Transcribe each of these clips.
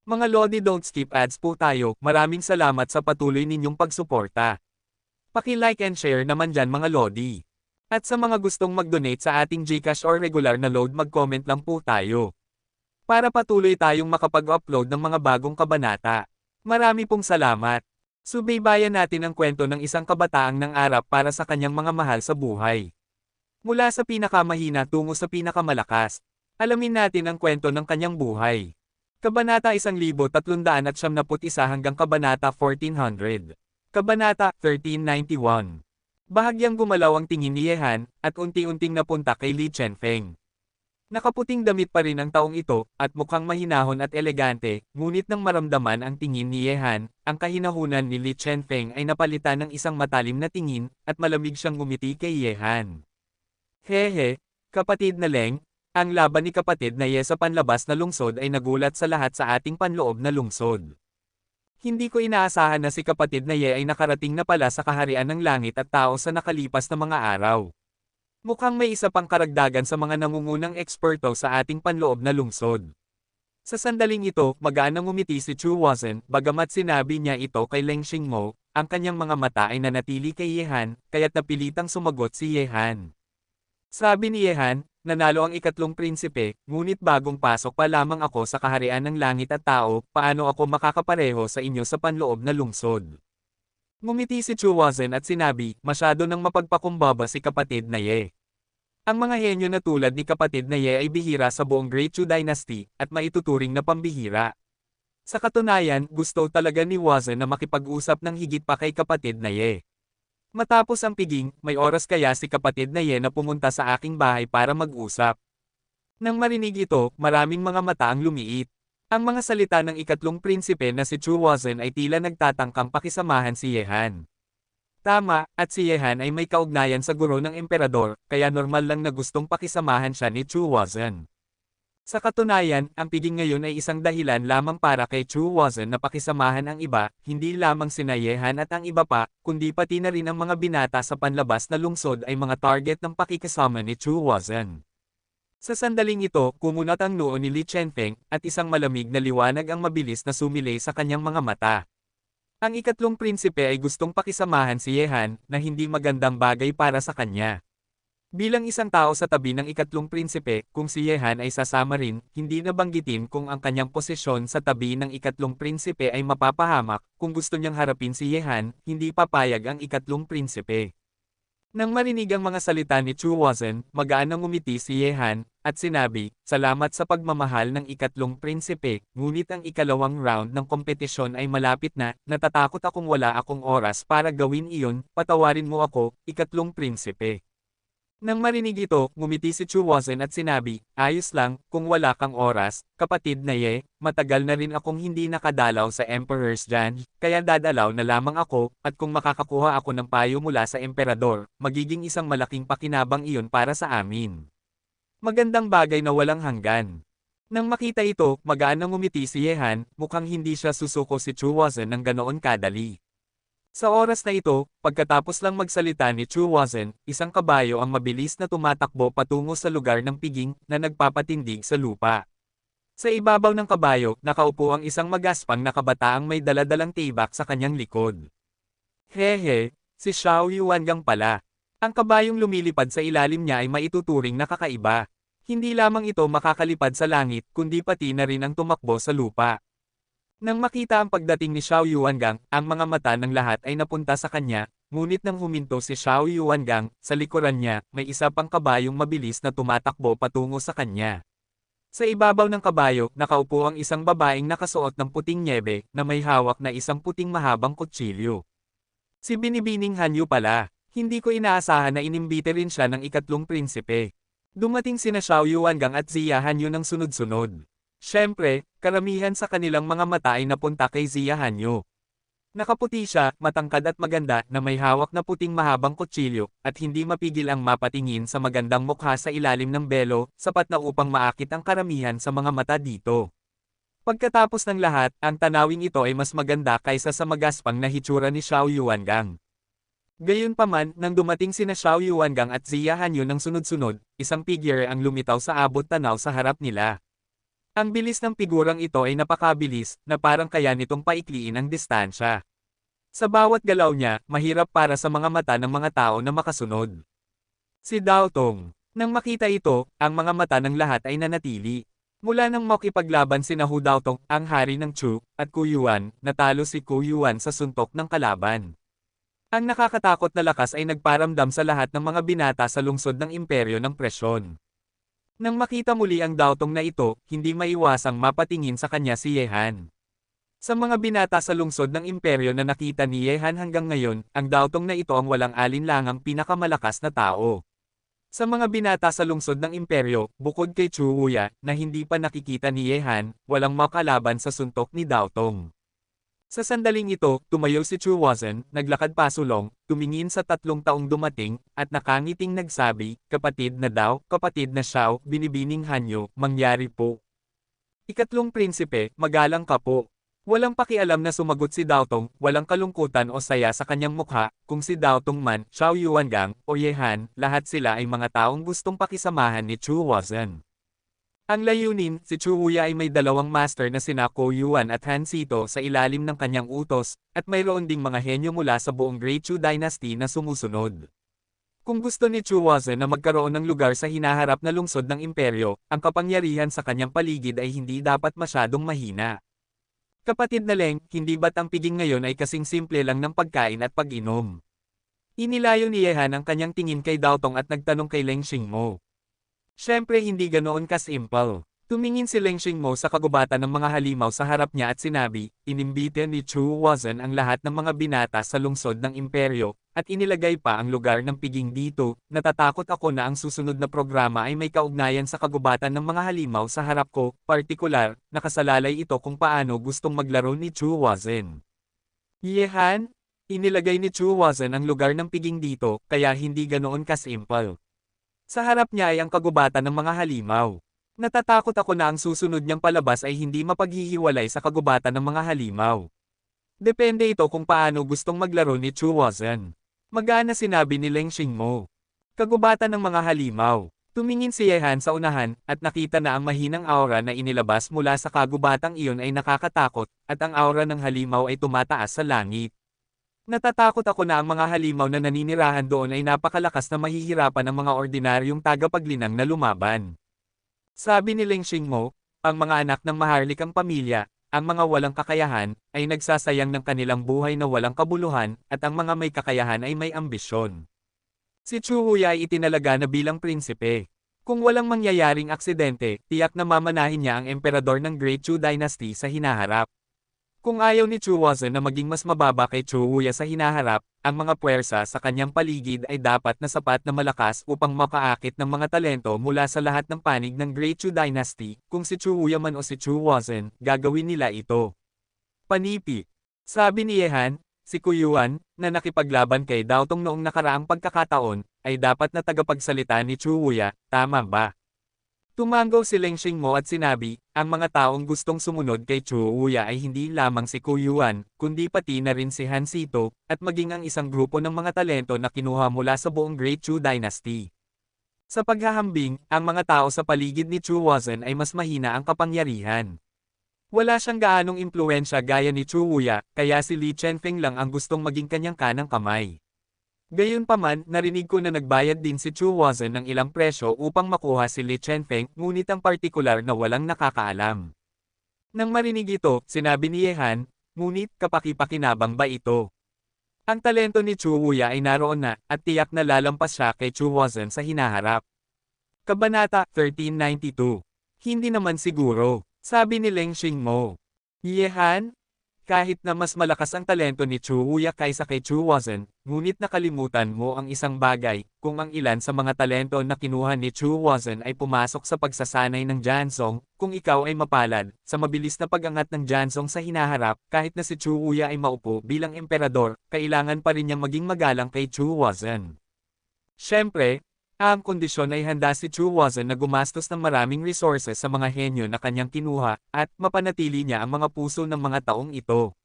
Mga Lodi, don't skip ads po tayo. Maraming salamat sa patuloy ninyong pagsuporta. Paki-like and share naman dyan mga Lodi. At sa mga gustong mag-donate sa ating GCash or regular na load, mag-comment lang po tayo. Para patuloy tayong makapag-upload ng mga bagong kabanata. Marami pong salamat. Subaybayan natin ang kwento ng isang kabataang nangarap para sa kanyang mga mahal sa buhay. Mula sa pinakamahina tungo sa pinakamalakas. Alamin natin ang kwento ng kanyang buhay. Kabanata 1391 hanggang Kabanata 1400. Kabanata 1391. Bahagyang gumalaw ang tingin ni Yehan, at unti-unting napunta kay Li Chenfeng. Nakaputing damit pa rin ang taong ito, at mukhang mahinahon at elegante, ngunit nang maramdaman ang tingin ni Yehan, ang kahinahunan ni Li Chenfeng ay napalitan ng isang matalim na tingin, at malamig siyang ngumiti kay Yehan. Hehe, kapatid na Leng, ang laban ni kapatid na Ye sa panlabas na lungsod ay nagulat sa lahat sa ating panloob na lungsod. Hindi ko inaasahan na si kapatid na Ye ay nakarating na pala sa kaharian ng langit at tao sa nakalipas na mga araw. Mukhang may isa pang karagdagan sa mga nangungunang eksperto sa ating panloob na lungsod. Sa sandaling ito, magaan na ngumiti si Chu Wazhen, bagamat sinabi niya ito kay Leng Xingmo, ang kanyang mga mata ay nanatili kay Yehan, kaya't napilitang sumagot si Yehan. Sabi ni Yehan, nanalo ang ikatlong prinsipe, ngunit bagong pasok pa lamang ako sa kaharian ng langit at tao, paano ako makakapareho sa inyo sa panloob na lungsod? Ngumiti si Chu Wazhen at sinabi, masyado nang mapagpakumbaba si kapatid na Ye. Ang mga henyo na tulad ni kapatid na Ye ay bihira sa buong Great Chu Dynasty, at maituturing na pambihira. Sa katunayan, gusto talaga ni Wazhen na makipag-usap ng higit pa kay kapatid na Ye. Matapos ang piging, may oras kaya si kapatid na Ye na pumunta sa aking bahay para mag-usap. Nang marinig ito, maraming mga mata ang lumiit. Ang mga salita ng ikatlong prinsipe na si Chu Wazhen ay tila nagtatangkang pakisamahan si Yehan. Tama, at si Yehan ay may kaugnayan sa guro ng emperador, kaya normal lang na gustong pakisamahan siya ni Chu Wazhen. Sa katunayan, ang piging ngayon ay isang dahilan lamang para kay Chu Wazhen na pakisamahan ang iba, hindi lamang sina Yehan at ang iba pa, kundi pati na rin ang mga binata sa panlabas na lungsod ay mga target ng pakikasama ni Chu Wazhen. Sa sandaling ito, kumunat ang noo ni Li Chenfeng, at isang malamig na liwanag ang mabilis na sumilay sa kanyang mga mata. Ang ikatlong prinsipe ay gustong pakisamahan si Yehan, na hindi magandang bagay para sa kanya. Bilang isang tao sa tabi ng ikatlong prinsipe, kung si Yehan ay sasama rin, hindi nabanggitin kung ang kanyang posisyon sa tabi ng ikatlong prinsipe ay mapapahamak, kung gusto niyang harapin si Yehan, hindi papayag ang ikatlong prinsipe. Nang marinig ang mga salita ni Chu Wazhen, magaan na ngumiti si Yehan, at sinabi, salamat sa pagmamahal ng ikatlong prinsipe, ngunit ang ikalawang round ng kompetisyon ay malapit na, natatakot akong wala akong oras para gawin iyon, patawarin mo ako, ikatlong prinsipe. Nang marinig ito, ngumiti si Chu Wazhen at sinabi, ayos lang, kung wala kang oras, kapatid na Ye, matagal na rin akong hindi nakadalaw sa Emperor's Janj, kaya dadalaw na lamang ako, at kung makakakuha ako ng payo mula sa emperador, magiging isang malaking pakinabang iyon para sa amin. Magandang bagay na walang hanggan. Nang makita ito, magaan na ngumiti si Yehan, mukhang hindi siya susuko si Chu Wazhen ng ganoon kadali. Sa oras na ito, pagkatapos lang magsalita ni Chu Wazhen, isang kabayo ang mabilis na tumatakbo patungo sa lugar ng piging na nagpapatindig sa lupa. Sa ibabaw ng kabayo, nakaupo ang isang magaspang na kabataang may daladalang tibak sa kanyang likod. Hehe, si Xiao Yuangang pala. Ang kabayong lumilipad sa ilalim niya ay maituturing na kakaiba. Hindi lamang ito makakalipad sa langit, kundi pati na rin ang tumakbo sa lupa. Nang makita ang pagdating ni Xiao Yuangang, ang mga mata ng lahat ay napunta sa kanya, ngunit nang huminto si Xiao Yuangang, sa likuran niya, may isa pang kabayong mabilis na tumatakbo patungo sa kanya. Sa ibabaw ng kabayo, nakaupo ang isang babaeng nakasuot ng puting nyebe, na may hawak na isang puting mahabang kutsilyo. Si Binibining Hanyu pala, hindi ko inaasahan na inimbite rin siya ng ikatlong prinsipe. Dumating sina Xiao Yuangang at Ziya Hanyu ng sunod-sunod. Siyempre, karamihan sa kanilang mga mata ay napunta kay Ziya Hanyu. Nakaputi siya, matangkad at maganda, na may hawak na puting mahabang kutsilyo, at hindi mapigil ang mapatingin sa magandang mukha sa ilalim ng belo, sapat na upang maakit ang karamihan sa mga mata dito. Pagkatapos ng lahat, ang tanawing ito ay mas maganda kaysa sa magaspang na hitsura ni Xiao Yuangang. Gayunpaman, nang dumating sina Xiao Yuangang at Ziya Hanyu ng sunod-sunod, isang figure ang lumitaw sa abot tanaw sa harap nila. Ang bilis ng figurang ito ay napakabilis, na parang kaya nitong paikliin ang distansya. Sa bawat galaw niya, mahirap para sa mga mata ng mga tao na makasunod. Si Dao Tong. Nang makita ito, ang mga mata ng lahat ay nanatili. Mula nang makipaglaban sina Hu Daotong, ang hari ng Chu, at Kuyuan, natalo si Kuyuan sa suntok ng kalaban. Ang nakakatakot na lakas ay nagparamdam sa lahat ng mga binata sa lungsod ng imperyo ng presyon. Nang makita muli ang Daotong na ito, hindi maiwasang mapatingin sa kanya si Yehan. Sa mga binata sa lungsod ng imperyo na nakita ni Yehan hanggang ngayon, ang Daotong na ito ang walang alinlangang pinakamalakas na tao. Sa mga binata sa lungsod ng imperyo, bukod kay Chu Wuya, na hindi pa nakikita ni Yehan, walang makalaban sa suntok ni Daotong. Sa sandaling ito, tumayo si Chu Wuzhen, naglakad pasulong, tumingin sa 3 taong dumating, at nakangiting nagsabi, "Kapatid na Dao, kapatid na Xiao, binibining Hanyo, mangyari po." Ikatlong prinsipe, magalang ka po. Walang pakialam na sumagot si Daotong, walang kalungkutan o saya sa kanyang mukha, kung si Daotong man, Xiao Yuangang, o Yehan, lahat sila ay mga taong gustong pakisamahan ni Chu Wuzhen. Ang layunin, si Chu Wuya ay may 2 master na sina Ko Yuan at Han Sito sa ilalim ng kanyang utos, at mayroon ding mga henyo mula sa buong Great Chu Dynasty na sumusunod. Kung gusto ni Chu Wuzhen na magkaroon ng lugar sa hinaharap na lungsod ng imperyo, ang kapangyarihan sa kanyang paligid ay hindi dapat masyadong mahina. Kapatid na Leng, hindi ba't ang piging ngayon ay kasing simple lang ng pagkain at pag-inom? Inilayo ni Yehan ang kanyang tingin kay Daotong at nagtanong kay Leng Xingmo. Siyempre hindi ganoon ka-simple. Tumingin si Leng Xingmo sa kagubatan ng mga halimaw sa harap niya at sinabi, inimbite ni Chu Wuzhen ang lahat ng mga binata sa lungsod ng imperyo, at inilagay pa ang lugar ng piging dito. Natatakot ako na ang susunod na programa ay may kaugnayan sa kagubatan ng mga halimaw sa harap ko, partikular, nakasalalay ito kung paano gustong maglaro ni Chu Wuzhen. Yehan, inilagay ni Chu Wuzhen ang lugar ng piging dito, kaya hindi ganoon ka-simple. Sa harap niya ay ang kagubatan ng mga halimaw. Natatakot ako na ang susunod niyang palabas ay hindi mapaghihiwalay sa kagubatan ng mga halimaw. Depende ito kung paano gustong maglaro ni Chu Wuzhen. Magaan na sinabi ni Leng Xingmo. Kagubatan ng mga halimaw. Tumingin si Yehan sa unahan, at nakita na ang mahinang aura na inilabas mula sa kagubatang iyon ay nakakatakot, at ang aura ng halimaw ay tumataas sa langit. Natatakot ako na ang mga halimaw na naninirahan doon ay napakalakas na mahihirapan ng mga ordinaryong tagapaglinang na lumaban. Sabi ni Leng Xingmo, ang mga anak ng maharlikang pamilya, ang mga walang kakayahan, ay nagsasayang ng kanilang buhay na walang kabuluhan, at ang mga may kakayahan ay may ambisyon. Si Chu Wuya ay itinalaga na bilang prinsipe. Kung walang mangyayaring aksidente, tiyak na mamanahin niya ang emperador ng Great Chu Dynasty sa hinaharap. Kung ayaw ni Chu Wuzhen na maging mas mababa kay Chu Wuya sa hinaharap, ang mga puwersa sa kanyang paligid ay dapat na sapat na malakas upang makaakit ng mga talento mula sa lahat ng panig ng Great Chu Dynasty. Kung si Chu Wuya man o si Chu Wuzhen, gagawin nila ito. Panipi. Sabi ni Yehan, si Kuyuan, na nakipaglaban kay Daotong noong nakaraang pagkakataon, ay dapat na tagapagsalita ni Chu Wuya, tama ba? Tumango si Leng Xingmo at sinabi, ang mga taong gustong sumunod kay Chu Wuya ay hindi lamang si Kuyuan, kundi pati na rin si Han Sito, at maging ang isang grupo ng mga talento na kinuha mula sa buong Great Chu Dynasty. Sa paghahambing, ang mga tao sa paligid ni Chu Wuzhen ay mas mahina ang kapangyarihan. Wala siyang gaanong impluensya gaya ni Chu Wuya, kaya si Li Chenfeng lang ang gustong maging kanyang kanang kamay. Gayunpaman, narinig ko na nagbayad din si Chu Wuzhen ng ilang presyo upang makuha si Li Chenfeng, ngunit ang partikular na walang nakakaalam. Nang marinig ito, sinabi ni Yehan, ngunit kapaki-pakinabang ba ito? Ang talento ni Chu Wuya ay naroon na, at tiyak na lalampas siya kay Chu Wuzhen sa hinaharap. Kabanata 1392. Hindi naman siguro, sabi ni Leng Xingmo. Yehan? Kahit na mas malakas ang talento ni Chu Wuya kaysa kay Chu Wuzhen, ngunit nakalimutan mo ang isang bagay, kung ang ilan sa mga talento na kinuha ni Chu Wuzhen ay pumasok sa pagsasanay ng Jansong, kung ikaw ay mapalad, sa mabilis na pag-angat ng Jansong sa hinaharap, kahit na si Chu Wuya ay maupo bilang emperador, kailangan pa rin niyang maging magalang kay Chu Wuzhen. Siyempre, ang kondisyon ay handa si Chu Wuzhen na gumastos ng maraming resources sa mga henyo na kanyang kinuha, at mapanatili niya ang mga puso ng mga taong ito.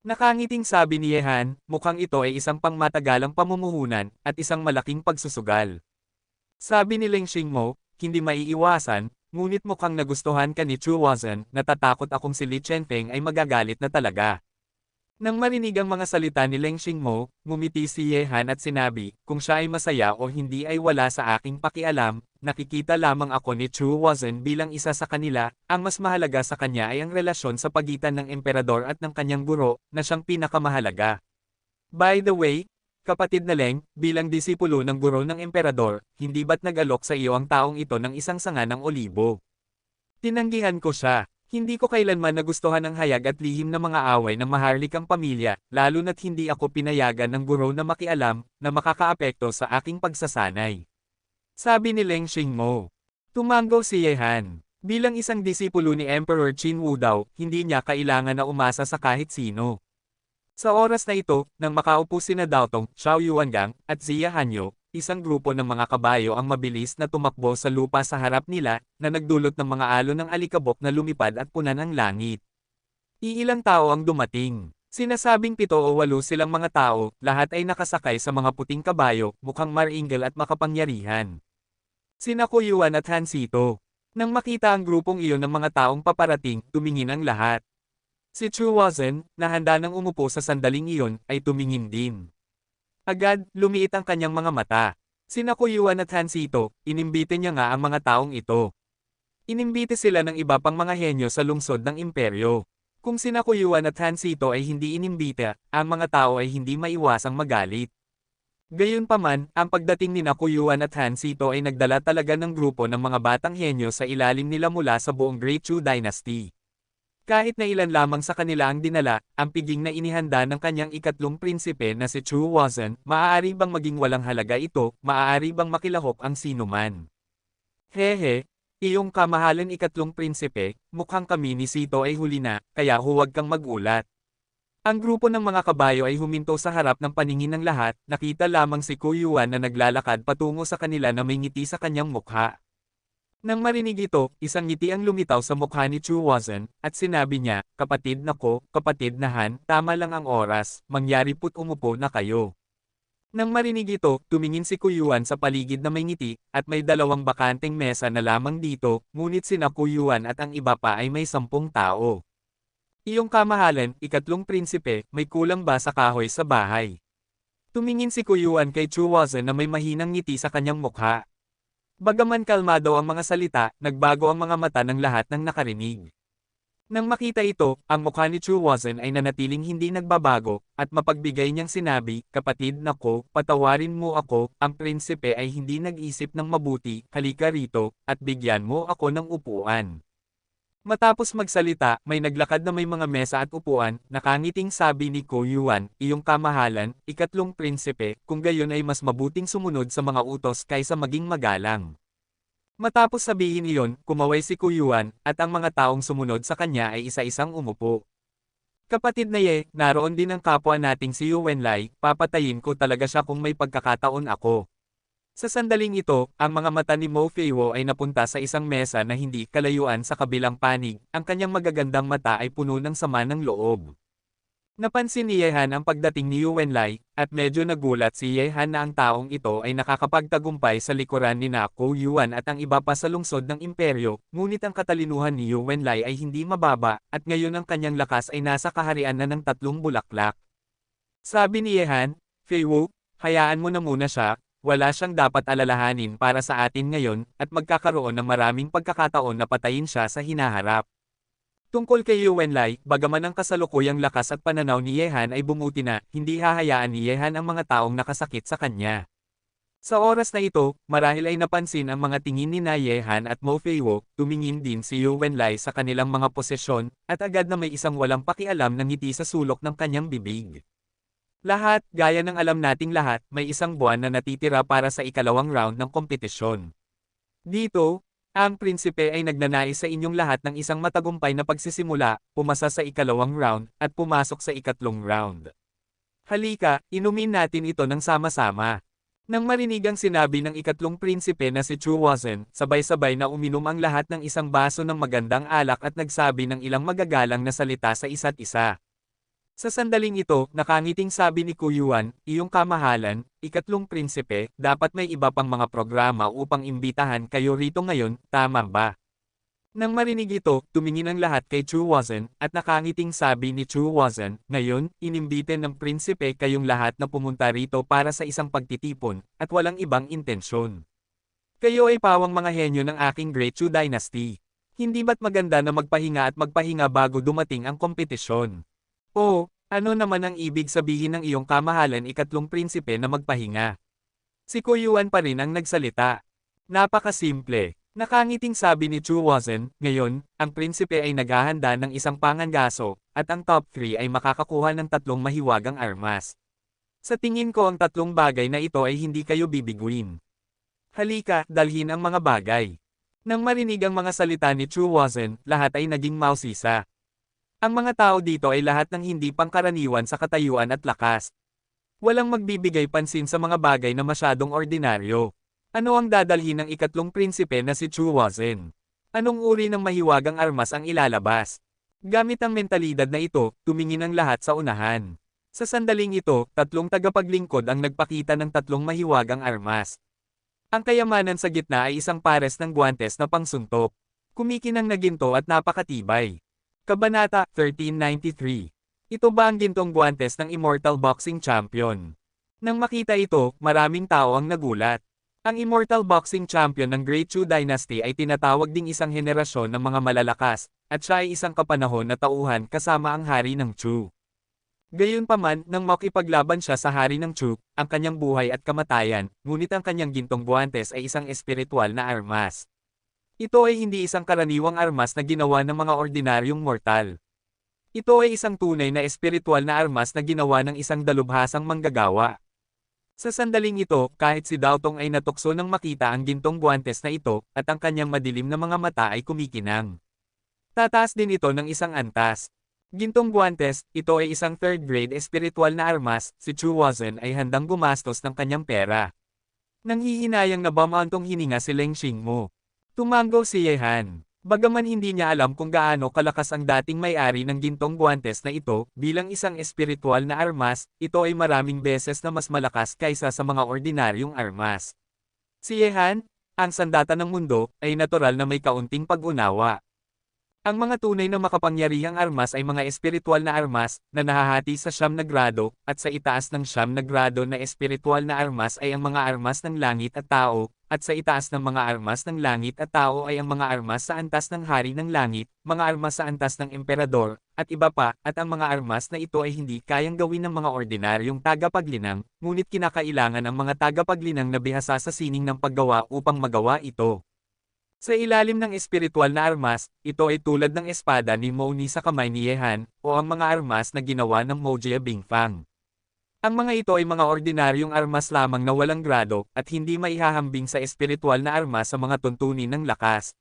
Nakangiting sabi ni Yehan, mukhang ito ay isang pangmatagalang pamumuhunan, at isang malaking pagsusugal. Sabi ni Leng Xingmo, hindi maiiwasan, ngunit mukhang nagustuhan ka ni Chu Wazan, natatakot akong si Li Chenfeng ay magagalit na talaga. Nang marinig ang mga salita ni Leng Xingmo, ngumiti si Ye Han at sinabi, kung siya ay masaya o hindi ay wala sa aking pakialam, nakikita lamang ako ni Chu Wazan bilang isa sa kanila, ang mas mahalaga sa kanya ay ang relasyon sa pagitan ng emperador at ng kanyang guro, na siyang pinakamahalaga. By the way, kapatid na Leng, bilang disipulo ng guro ng emperador, hindi ba't nag-alok sa iyo ang taong ito ng isang sanga ng olibo? Tinanggihan ko siya. Hindi ko kailanman nagustuhan ang hayag at lihim na mga away ng maharlikang pamilya, lalo na't hindi ako pinayagan ng guro na makialam, na makakaapekto sa aking pagsasanay. Sabi ni Leng Xingmo. Tumango si Ye Han. Bilang isang disipulo ni Emperor Qin Wu daw, hindi niya kailangan na umasa sa kahit sino. Sa oras na ito, nang makaupo sina Dao Tong, Xiao Yuangang, at Zia Hanyo, isang grupo ng mga kabayo ang mabilis na tumakbo sa lupa sa harap nila, na nagdulot ng mga alon ng alikabok na lumipad at punan ang langit. Iilang tao ang dumating. Sinasabing 7 o 8 silang mga tao, lahat ay nakasakay sa mga puting kabayo, mukhang maringal at makapangyarihan. Sina Kuyuan at Hansito. Nang makita ang grupong iyon ng mga taong paparating, tumingin ang lahat. Si Chu Wazan, na handa nang umupo sa sandaling iyon, ay tumingin din. Agad, lumiit ang kanyang mga mata. Sina Kuyuan at Hansito, inimbite niya nga ang mga taong ito. Inimbite sila ng iba pang mga henyo sa lungsod ng imperyo. Kung sina Kuyuan at Hansito ay hindi inimbite, ang mga tao ay hindi maiwasang magalit. Gayunpaman, ang pagdating ni Kuyuan at Hansito ay nagdala talaga ng grupo ng mga batang henyo sa ilalim nila mula sa buong Great Chu Dynasty. Kahit na ilan lamang sa kanila ang dinala, ang piging na inihanda ng kanyang ikatlong prinsipe na si Chu Wazan, maaari bang maging walang halaga ito, maaari bang makilahok ang sinuman. Hehe, iyong kamahalan ikatlong prinsipe, mukhang kami ni Sito ay huli na, kaya huwag kang magulat. Ang grupo ng mga kabayo ay huminto sa harap ng paningin ng lahat, nakita lamang si Kuyuan na naglalakad patungo sa kanila na may ngiti sa kanyang mukha. Nang marinig ito, isang ngiti ang lumitaw sa mukha ni Chu Wazan, at sinabi niya, kapatid na ko, kapatid na Han, tama lang ang oras, mangyari put umupo na kayo. Nang marinig ito, tumingin si Kuyuan sa paligid na may ngiti, at may 2 bakanteng mesa na lamang dito, ngunit sina Kuyuan at ang iba pa ay may 10 tao. Iyong kamahalan, ikatlong prinsipe, may kulang ba sa kahoy sa bahay? Tumingin si Kuyuan kay Chu Wazan na may mahinang ngiti sa kanyang mukha. Bagaman kalmado ang mga salita, nagbago ang mga mata ng lahat ng nakarinig. Nang makita ito, ang mukha ni Chu Wazan ay nanatiling hindi nagbabago, at mapagbigay niyang sinabi, kapatid na ko, patawarin mo ako, ang prinsipe ay hindi nag-isip ng mabuti, halika rito, at bigyan mo ako ng upuan. Matapos magsalita, may naglakad na may mga mesa at upuan, nakangiting sabi ni Kuyuan, iyong kamahalan, ikatlong prinsipe, kung gayon ay mas mabuting sumunod sa mga utos kaysa maging magalang. Matapos sabihin iyon, kumaway si Kuyuan, at ang mga taong sumunod sa kanya ay isa-isang umupo. Kapatid na Ye, naroon din ang kapwa nating si Yu Wenlai, papatayin ko talaga siya kung may pagkakataon ako. Sa sandaling ito, ang mga mata ni Mo Feiwo ay napunta sa isang mesa na hindi kalayuan sa kabilang panig, ang kanyang magagandang mata ay puno ng sama ng loob. Napansin ni Ye Han ang pagdating ni Yu Wenlai, at medyo nagulat si Ye Han na ang taong ito ay nakakapagtagumpay sa likuran ni Kuyuan at ang iba pa sa lungsod ng imperyo, ngunit ang katalinuhan ni Yu Wenlai ay hindi mababa, at ngayon ang kanyang lakas ay nasa kaharian na ng 3 bulaklak. Sabi ni Ye Han, Feiwo, hayaan mo na muna siya. Wala siyang dapat alalahanin para sa atin ngayon, at magkakaroon ng maraming pagkakataon na patayin siya sa hinaharap. Tungkol kay Yu Wenlai, bagaman ang kasalukuyang lakas at pananaw ni Ye Han ay bumuti na, hindi hahayaan ni Ye Han ang mga taong nakasakit sa kanya. Sa oras na ito, marahil ay napansin ang mga tingin ni Ye Han at Mo Feiwo, tumingin din si Yu Wenlai sa kanilang mga posesyon, at agad na may isang walang pakialam na ngiti sa sulok ng kanyang bibig. Lahat, gaya ng alam nating lahat, may isang buwan na natitira para sa ikalawang round ng kompetisyon. Dito, ang prinsipe ay nagnanais sa inyong lahat ng isang matagumpay na pagsisimula, pumasa sa ikalawang round, at pumasok sa ikatlong round. Halika, inumin natin ito ng sama-sama. Nang marinig ang sinabi ng ikatlong prinsipe na si Chu Wazan, sabay-sabay na uminom ang lahat ng isang baso ng magandang alak at nagsabi ng ilang magagalang na salita sa isa't isa. Sa sandaling ito, nakangiting sabi ni Kuyuan, iyong kamahalan, ikatlong prinsipe, dapat may iba pang mga programa upang imbitahan kayo rito ngayon, tama ba? Nang marinig ito, tumingin ang lahat kay Chu Wazan, at nakangiting sabi ni Chu Wazan, "Ngayon, inimbite ng prinsipe kayong lahat na pumunta rito para sa isang pagtitipon, at walang ibang intensyon. Kayo ay pawang mga henyo ng aking Great Chu Dynasty. Hindi ba't maganda na magpahinga at magpahinga bago dumating ang kompetisyon? O, ano naman ang ibig sabihin ng iyong kamahalan ikatlong prinsipe na magpahinga?" Si Kuyuan pa rin ang nagsalita. Napakasimple. Nakangiting sabi ni Chu Wazan, "Ngayon, ang prinsipe ay naghahanda ng isang pangangaso, at ang top 3 ay makakakuha ng 3 mahiwagang armas. Sa tingin ko ang 3 bagay na ito ay hindi kayo bibiguin. Halika, dalhin ang mga bagay." Nang marinig ang mga salita ni Chu Wazan, lahat ay naging mausisa. Ang mga tao dito ay lahat ng hindi pangkaraniwan sa katayuan at lakas. Walang magbibigay pansin sa mga bagay na masyadong ordinaryo. Ano ang dadalhin ng ikatlong prinsipe na si Chu Wazan? Anong uri ng mahiwagang armas ang ilalabas? Gamit ang mentalidad na ito, tumingin ang lahat sa unahan. Sa sandaling ito, 3 tagapaglingkod ang nagpakita ng 3 mahiwagang armas. Ang kayamanan sa gitna ay isang pares ng guwantes na pangsuntok. Kumikinang na ginto at napakatibay. Kabanata 1393. Ito ba ang gintong guwantes ng Immortal Boxing Champion? Nang makita ito, maraming tao ang nagulat. Ang Immortal Boxing Champion ng Great Chu Dynasty ay tinatawag ding isang henerasyon ng mga malalakas, at siya ay isang kapanahon na tauhan kasama ang hari ng Chu. Gayunpaman, nang makipaglaban siya sa hari ng Chu, ang kanyang buhay at kamatayan, ngunit ang kanyang gintong guwantes ay isang espiritual na armas. Ito ay hindi isang karaniwang armas na ginawa ng mga ordinaryong mortal. Ito ay isang tunay na espiritual na armas na ginawa ng isang dalubhasang manggagawa. Sa sandaling ito, kahit si Dao Tong ay natukso nang makita ang gintong guwantes na ito, at ang kanyang madilim na mga mata ay kumikinang. Tataas din ito ng isang antas. Gintong guwantes, ito ay isang third-grade espiritual na armas, si Chu Wazan ay handang gumastos ng kanyang pera. Nanghihinayang na bumantong hininga si Leng Xingmo. Tumango si Yehan. Bagaman hindi niya alam kung gaano kalakas ang dating may-ari ng gintong guwantes na ito, bilang isang espiritual na armas, ito ay maraming beses na mas malakas kaysa sa mga ordinaryong armas. Si Yehan, ang sandata ng mundo, ay natural na may kaunting pag-unawa. Ang mga tunay na makapangyarihang armas ay mga espiritual na armas, na nahahati sa 9 na grado, at sa itaas ng 9 na grado na espiritual na armas ay ang mga armas ng langit at tao, at sa itaas ng mga armas ng langit at tao ay ang mga armas sa antas ng hari ng langit, mga armas sa antas ng emperador, at iba pa, at ang mga armas na ito ay hindi kayang gawin ng mga ordinaryong tagapaglinang, ngunit kinakailangan ang mga tagapaglinang na bihasa sa sining ng paggawa upang magawa ito. Sa ilalim ng espiritual na armas, ito ay tulad ng espada ni Mouni sa kamay ni Yehan, o ang mga armas na ginawa ng Mojie Bingfang. Ang mga ito ay mga ordinaryong armas lamang na walang grado, at hindi maihahambing sa espiritual na armas sa mga tuntunin ng lakas.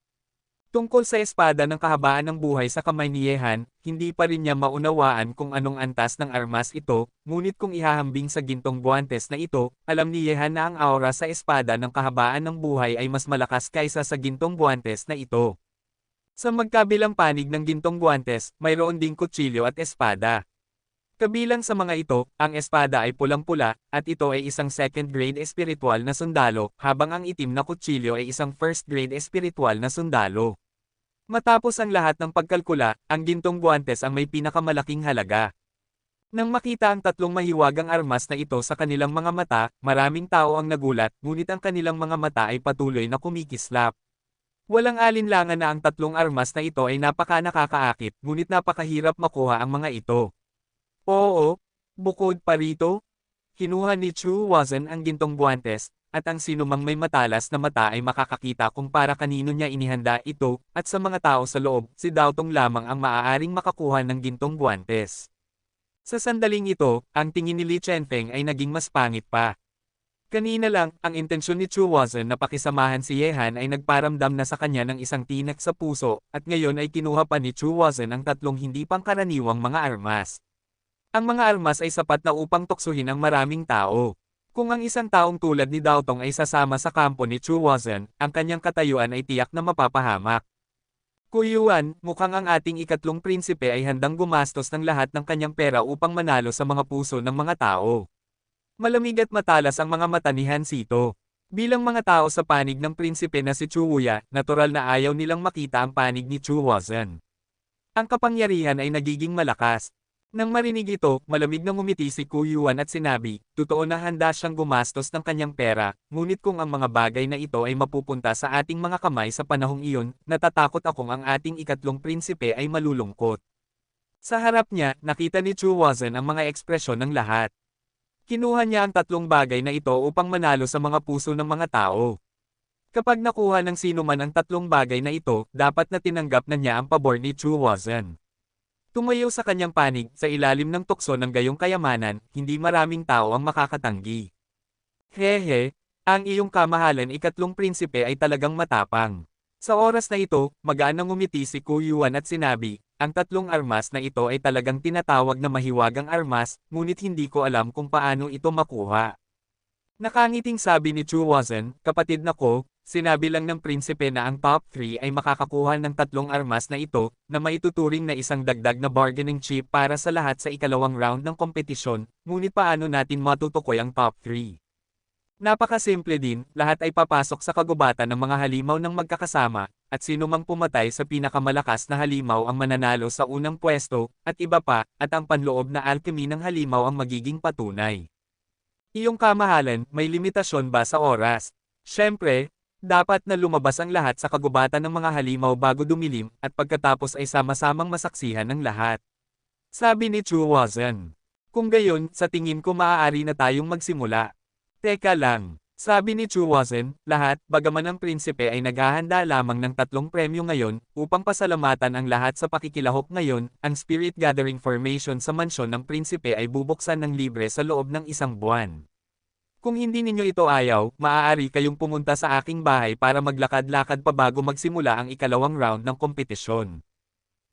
Tungkol sa espada ng kahabaan ng buhay sa kamay ni Yehan, hindi pa rin niya maunawaan kung anong antas ng armas ito, ngunit kung ihahambing sa gintong guwantes na ito, alam ni Yehan na ang aura sa espada ng kahabaan ng buhay ay mas malakas kaysa sa gintong guwantes na ito. Sa magkabilang panig ng gintong guwantes, mayroon ding kutsilyo at espada. Kabilang sa mga ito, ang espada ay pulang-pula, at ito ay isang second-grade espiritual na sundalo, habang ang itim na kutsilyo ay isang first-grade espiritual na sundalo. Matapos ang lahat ng pagkalkula, ang gintong guwantes ang may pinakamalaking halaga. Nang makita ang 3 mahiwagang armas na ito sa kanilang mga mata, maraming tao ang nagulat, ngunit ang kanilang mga mata ay patuloy na kumikislap. Walang alinlangan na ang 3 armas na ito ay napaka-nakakaakit, ngunit napakahirap makuha ang mga ito. Oo, bukod pa rito, kinuha ni Chu Wazan ang gintong guwantes, at ang sinumang may matalas na mata ay makakakita kung para kanino niya inihanda ito, at sa mga tao sa loob, si Dao Tong lamang ang maaaring makakuha ng gintong guwantes. Sa sandaling ito, ang tingin ni Li Chenfeng ay naging mas pangit pa. Kanina lang, ang intensyon ni Chu Wazan na pakisamahan si Yehan ay nagparamdam na sa kanya ng isang tinak sa puso, at ngayon ay kinuha pa ni Chu Wazan ang 3 hindi pangkaraniwang mga armas. Ang mga armas ay sapat na upang tuksuhin ang maraming tao. Kung ang isang taong tulad ni Dao Tong ay sasama sa kampo ni Chu Wazan, ang kanyang katayuan ay tiyak na mapapahamak. Kuyuan, mukhang ang ating ikatlong prinsipe ay handang gumastos ng lahat ng kanyang pera upang manalo sa mga puso ng mga tao. Malamig at matalas ang mga mata ni Hansito. Bilang mga tao sa panig ng prinsipe na si Chuwuya, natural na ayaw nilang makita ang panig ni Chu Wuzhen. Ang kapangyarihan ay nagiging malakas. Nang marinig ito, malamig na ngumiti si Ku Yuan at sinabi, totoo na handa siyang gumastos ng kanyang pera, ngunit kung ang mga bagay na ito ay mapupunta sa ating mga kamay sa panahong iyon, natatakot akong ang ating ikatlong prinsipe ay malulungkot. Sa harap niya, nakita ni Chu Wuzhen ang mga ekspresyon ng lahat. Kinuha niya ang tatlong bagay na ito upang manalo sa mga puso ng mga tao. Kapag nakuha ng sino man ang tatlong bagay na ito, dapat na tinanggap na niya ang pabor ni Chu Wuzhen. Tumayo sa kanyang panig, sa ilalim ng tukso ng gayong kayamanan, hindi maraming tao ang makakatanggi. Hehe, ang iyong kamahalan ikatlong prinsipe ay talagang matapang. Sa oras na ito, magaan na ngumiti si Ku Yuan at sinabi, ang tatlong armas na ito ay talagang tinatawag na mahiwagang armas, ngunit hindi ko alam kung paano ito makuha. Nakangiting sabi ni Chu Wuzhen, kapatid na ko, sinabi lang ng prinsipe na ang top 3 ay makakakuha ng tatlong armas na ito, na maituturing na isang dagdag na bargaining chip para sa lahat sa ikalawang round ng kompetisyon, ngunit paano natin matutukoy ang top 3? Napakasimple din, lahat ay papasok sa kagubatan ng mga halimaw ng magkakasama, at sino mang pumatay sa pinakamalakas na halimaw ang mananalo sa unang pwesto, at iba pa, at ang panloob na alchemy ng halimaw ang magiging patunay. Iyong kamahalan, may limitasyon ba sa oras? Siyempre, dapat na lumabas ang lahat sa kagubatan ng mga halimaw bago dumilim, at pagkatapos ay sama-samang masaksihan ng lahat. Sabi ni Chu Wuzhen. Kung gayon, sa tingin ko maaari na tayong magsimula. Teka lang, sabi ni Chu Wuzhen, lahat, bagaman ang prinsipe ay naghahanda lamang ng tatlong premyo ngayon, upang pasalamatan ang lahat sa pakikilahok ngayon, ang Spirit Gathering Formation sa mansyon ng prinsipe ay bubuksan ng libre sa loob ng isang buwan. Kung hindi ninyo ito ayaw, maaari kayong pumunta sa aking bahay para maglakad-lakad pa bago magsimula ang ikalawang round ng kompetisyon.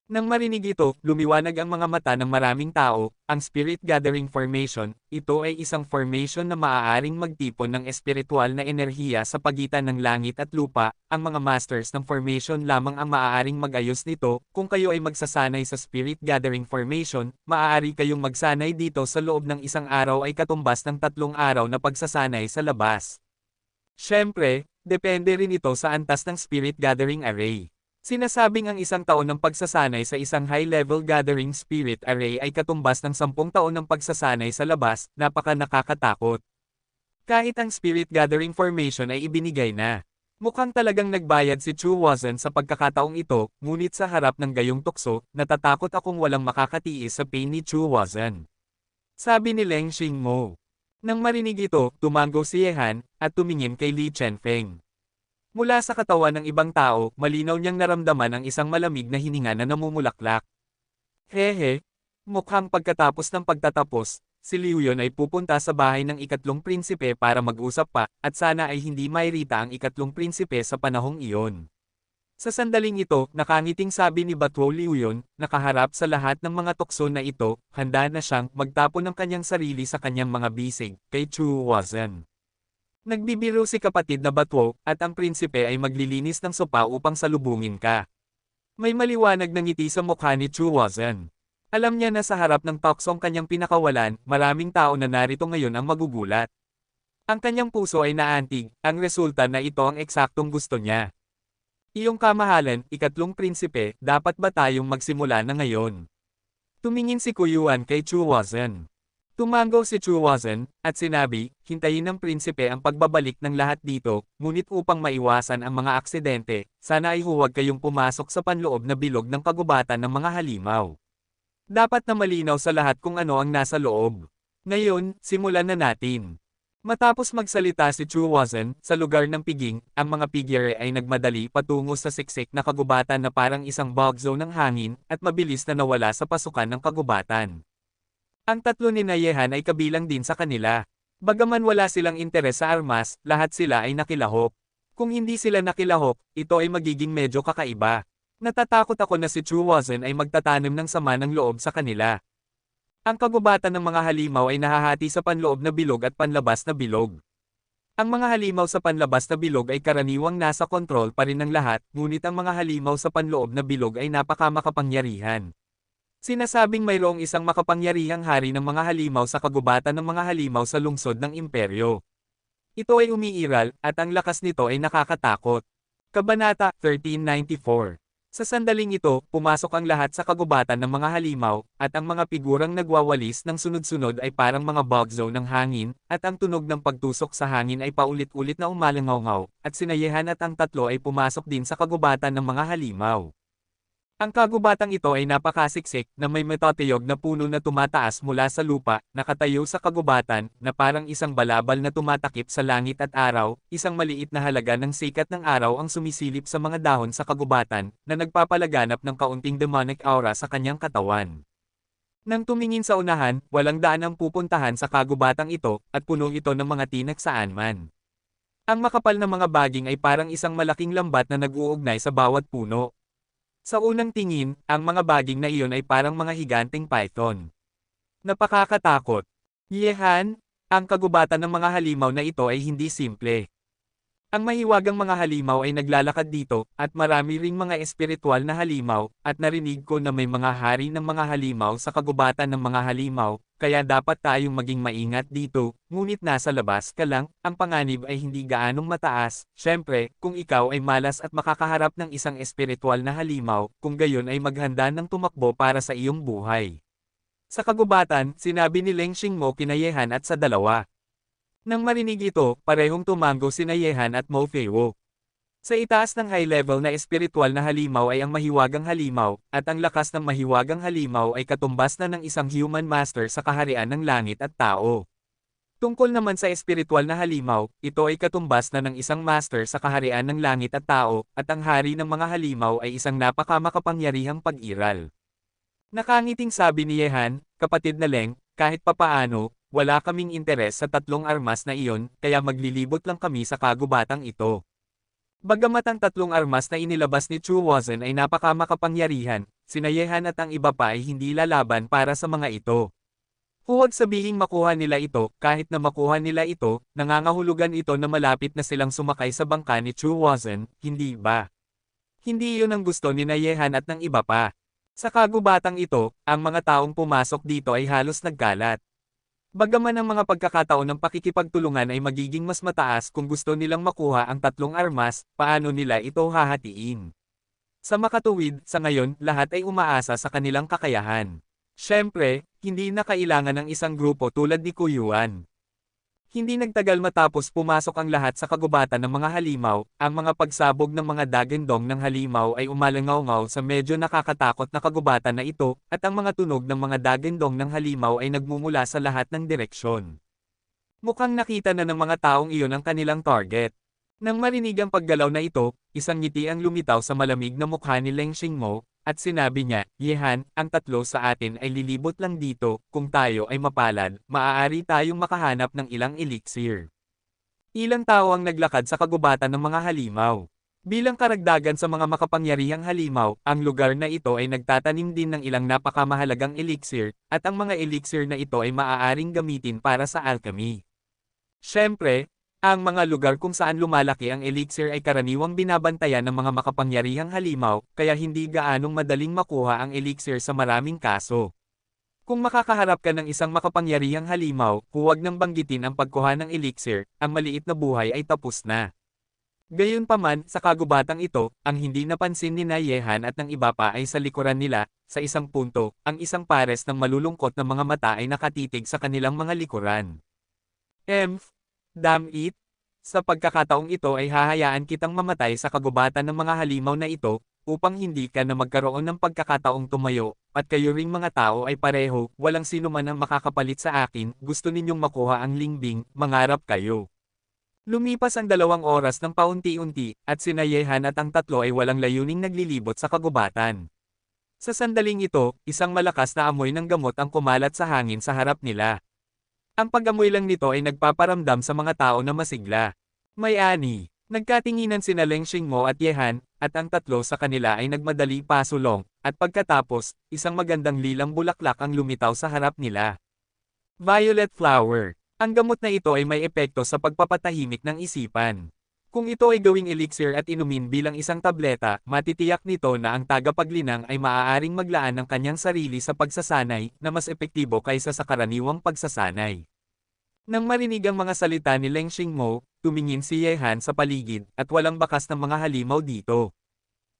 Nang marinig ito, lumiwanag ang mga mata ng maraming tao, ang Spirit Gathering Formation, ito ay isang formation na maaaring magtipon ng espiritual na enerhiya sa pagitan ng langit at lupa, ang mga masters ng formation lamang ang maaaring mag-ayos nito, kung kayo ay magsasanay sa Spirit Gathering Formation, maaari kayong magsanay dito sa loob ng isang araw ay katumbas ng 3 araw na pagsasanay sa labas. Siyempre, depende rin ito sa antas ng Spirit Gathering Array. Sinasabing ang isang taon ng pagsasanay sa isang high-level gathering spirit array ay katumbas ng 10 taon ng pagsasanay sa labas, napaka nakakatakot. Kahit ang spirit gathering formation ay ibinigay na. Mukhang talagang nagbayad si Chu Wuzhen sa pagkakataong ito, ngunit sa harap ng gayong tukso, natatakot akong walang makakatiis sa pain ni Chu Wuzhen. Sabi ni Leng Xingmo. Nang marinig ito, tumango si Yehan, at tumingin kay Li Chenfeng. Mula sa katawan ng ibang tao, malinaw niyang naramdaman ang isang malamig na hininga na namumulaklak. Hehe, mukhang pagkatapos ng pagtatapos, si Liu Yun ay pupunta sa bahay ng ikatlong prinsipe para mag-usap pa, at sana ay hindi mairita ang ikatlong prinsipe sa panahong iyon. Sa sandaling ito, nakangiting sabi ni Batuo Liu Yun, nakaharap sa lahat ng mga tukso na ito, handa na siyang magtapon ng kanyang sarili sa kanyang mga bisig, kay Chu Wuzhen. Nagbibiro si kapatid na Batuo, at ang prinsipe ay maglilinis ng sopa upang salubungin ka. May maliwanag na ngiti sa mukha ni Chu Wuzhen. Alam niya na sa harap ng toksong kanyang pinakawalan, maraming tao na narito ngayon ang magugulat. Ang kanyang puso ay naantig, ang resulta na ito ang eksaktong gusto niya. Iyong kamahalan, ikatlong prinsipe, dapat ba tayong magsimula na ngayon? Tumingin si Ku Yuan kay Chu Wuzhen. Tumango si Chu Wuzhen, at sinabi, hintayin ng prinsipe ang pagbabalik ng lahat dito, ngunit upang maiwasan ang mga aksidente, sana ay huwag kayong pumasok sa panloob na bilog ng kagubatan ng mga halimaw. Dapat na malinaw sa lahat kung ano ang nasa loob. Ngayon, simulan na natin. Matapos magsalita si Chu Wuzhen, sa lugar ng piging, ang mga pigere ay nagmadali patungo sa siksik na kagubatan na parang isang bog zone ng hangin, at mabilis na nawala sa pasukan ng kagubatan. Ang tatlo ni Yehan ay kabilang din sa kanila. Bagaman wala silang interes sa armas, lahat sila ay nakilahok. Kung hindi sila nakilahok, ito ay magiging medyo kakaiba. Natatakot ako na si Chu Wuzhen ay magtatanim ng sama ng loob sa kanila. Ang kagubatan ng mga halimaw ay nahahati sa panloob na bilog at panlabas na bilog. Ang mga halimaw sa panlabas na bilog ay karaniwang nasa kontrol pa rin ng lahat, ngunit ang mga halimaw sa panloob na bilog ay napakamakapangyarihan. Sinasabing mayroong isang makapangyarihang hari ng mga halimaw sa kagubatan ng mga halimaw sa lungsod ng imperyo. Ito ay umiiral, at ang lakas nito ay nakakatakot. Kabanata 1394. Sa sandaling ito, pumasok ang lahat sa kagubatan ng mga halimaw, at ang mga figurang nagwawalis ng sunod-sunod ay parang mga bugzo ng hangin, at ang tunog ng pagtusok sa hangin ay paulit-ulit na umalangaw-ngaw, at sinayehan at ang tatlo ay pumasok din sa kagubatan ng mga halimaw. Ang kagubatang ito ay napakasiksik na may matatayog na puno na tumataas mula sa lupa, nakatayo sa kagubatan, na parang isang balabal na tumatakip sa langit at araw, isang maliit na halaga ng sikat ng araw ang sumisilip sa mga dahon sa kagubatan, na nagpapalaganap ng kaunting demonic aura sa kanyang katawan. Nang tumingin sa unahan, walang daan ang pupuntahan sa kagubatang ito, at puno ito ng mga tinak saan man. Ang makapal na mga baging ay parang isang malaking lambat na nag-uugnay sa bawat puno. Sa unang tingin, ang mga baging na iyon ay parang mga higanteng python. Napakakatakot. Yehan, ang kagubatan ng mga halimaw na ito ay hindi simple. Ang mahiwagang mga halimaw ay naglalakad dito, at marami ring mga espiritual na halimaw, at narinig ko na may mga hari ng mga halimaw sa kagubatan ng mga halimaw, kaya dapat tayong maging maingat dito, ngunit nasa labas ka lang, ang panganib ay hindi gaanong mataas. Siyempre, kung ikaw ay malas at makakaharap ng isang espiritual na halimaw, kung gayon ay maghanda ng tumakbo para sa iyong buhay. Sa kagubatan, sinabi ni Leng Xingmo kina Yehan at sa dalawa. Nang marinig ito, parehong tumango sina Yehan at Mo Feiwo. Sa itaas ng high-level na espiritual na halimaw ay ang mahiwagang halimaw, at ang lakas ng mahiwagang halimaw ay katumbas na ng isang human master sa kaharian ng langit at tao. Tungkol naman sa espiritual na halimaw, ito ay katumbas na ng isang master sa kaharian ng langit at tao, at ang hari ng mga halimaw ay isang napakamakapangyarihang pag-iral. Nakangiting sabi ni Yehan, kapatid na Leng, kahit papaano, wala kaming interes sa tatlong armas na iyon, kaya maglilibot lang kami sa kagubatang ito. Bagamat ang tatlong armas na inilabas ni Chu Wozen ay napakamakapangyarihan, sina Yehan at ang iba pa ay hindi lalaban para sa mga ito. Huwag sabihing makuha nila ito, kahit na makuha nila ito, nangangahulugan ito na malapit na silang sumakay sa bangka ni Chu Wozen, hindi ba? Hindi iyon ang gusto ni Yehan at ng iba pa. Sa kagubatang ito, ang mga taong pumasok dito ay halos nagkalat. Bagaman ang mga pagkakataon ng pakikipagtulungan ay magiging mas mataas kung gusto nilang makuha ang tatlong armas, paano nila ito hahatiin? Sa makatuwid, sa ngayon, lahat ay umaasa sa kanilang kakayahan. Siyempre, hindi na kailangan ng isang grupo tulad ni Kuyuan. Hindi nagtagal matapos pumasok ang lahat sa kagubatan ng mga halimaw, ang mga pagsabog ng mga dagendong ng halimaw ay umalangaw-ngaw sa medyo nakakatakot na kagubatan na ito, at ang mga tunog ng mga dagendong ng halimaw ay nagmumula sa lahat ng direksyon. Mukhang nakita na ng mga taong iyon ang kanilang target. Nang marinig ang paggalaw na ito, isang ngiti ang lumitaw sa malamig na mukha ni Leng Xingmo, at sinabi niya, Yehan, ang tatlo sa atin ay lilibot lang dito, kung tayo ay mapalad, maaari tayong makahanap ng ilang elixir. Ilang tao ang naglakad sa kagubatan ng mga halimaw. Bilang karagdagan sa mga makapangyarihang halimaw, ang lugar na ito ay nagtatanim din ng ilang napakamahalagang elixir, at ang mga elixir na ito ay maaaring gamitin para sa alchemy. Siyempre, ang mga lugar kung saan lumalaki ang elixir ay karaniwang binabantayan ng mga makapangyarihang halimaw, kaya hindi gaanong madaling makuha ang elixir sa maraming kaso. Kung makakaharap ka ng isang makapangyarihang halimaw, huwag nang banggitin ang pagkuha ng elixir, ang maliit na buhay ay tapos na. Gayunpaman, sa kagubatang ito, ang hindi napansin ni Yehan at ng iba pa ay sa likuran nila, sa isang punto, ang isang pares ng malulungkot na mga mata ay nakatitig sa kanilang mga likuran. Damn it! Sa pagkakataong ito ay hahayaan kitang mamatay sa kagubatan ng mga halimaw na ito, upang hindi ka na magkaroon ng pagkakataong tumayo, at kayo ring mga tao ay pareho, walang sino man ang makakapalit sa akin, gusto ninyong makuha ang lingbing, mangarap kayo. Lumipas ang 2 oras ng paunti-unti, at sina Yehan at ang tatlo ay walang layuning naglilibot sa kagubatan. Sa sandaling ito, isang malakas na amoy ng gamot ang kumalat sa hangin sa harap nila. Ang pag-amoy lang nito ay nagpaparamdam sa mga tao na masigla. May-ani, nagkatinginan sina Leng Xingmo at Yehan, at ang tatlo sa kanila ay nagmadali pasulong, at pagkatapos, isang magandang lilang bulaklak ang lumitaw sa harap nila. Violet flower. Ang gamot na ito ay may epekto sa pagpapatahimik ng isipan. Kung ito ay gawing elixir at inumin bilang isang tableta, matitiyak nito na ang tagapaglinang ay maaaring maglaan ng kanyang sarili sa pagsasanay na mas epektibo kaysa sa karaniwang pagsasanay. Nang marinig ang mga salita ni Leng Xingmo, tumingin si Yehan sa paligid at walang bakas ng mga halimaw dito.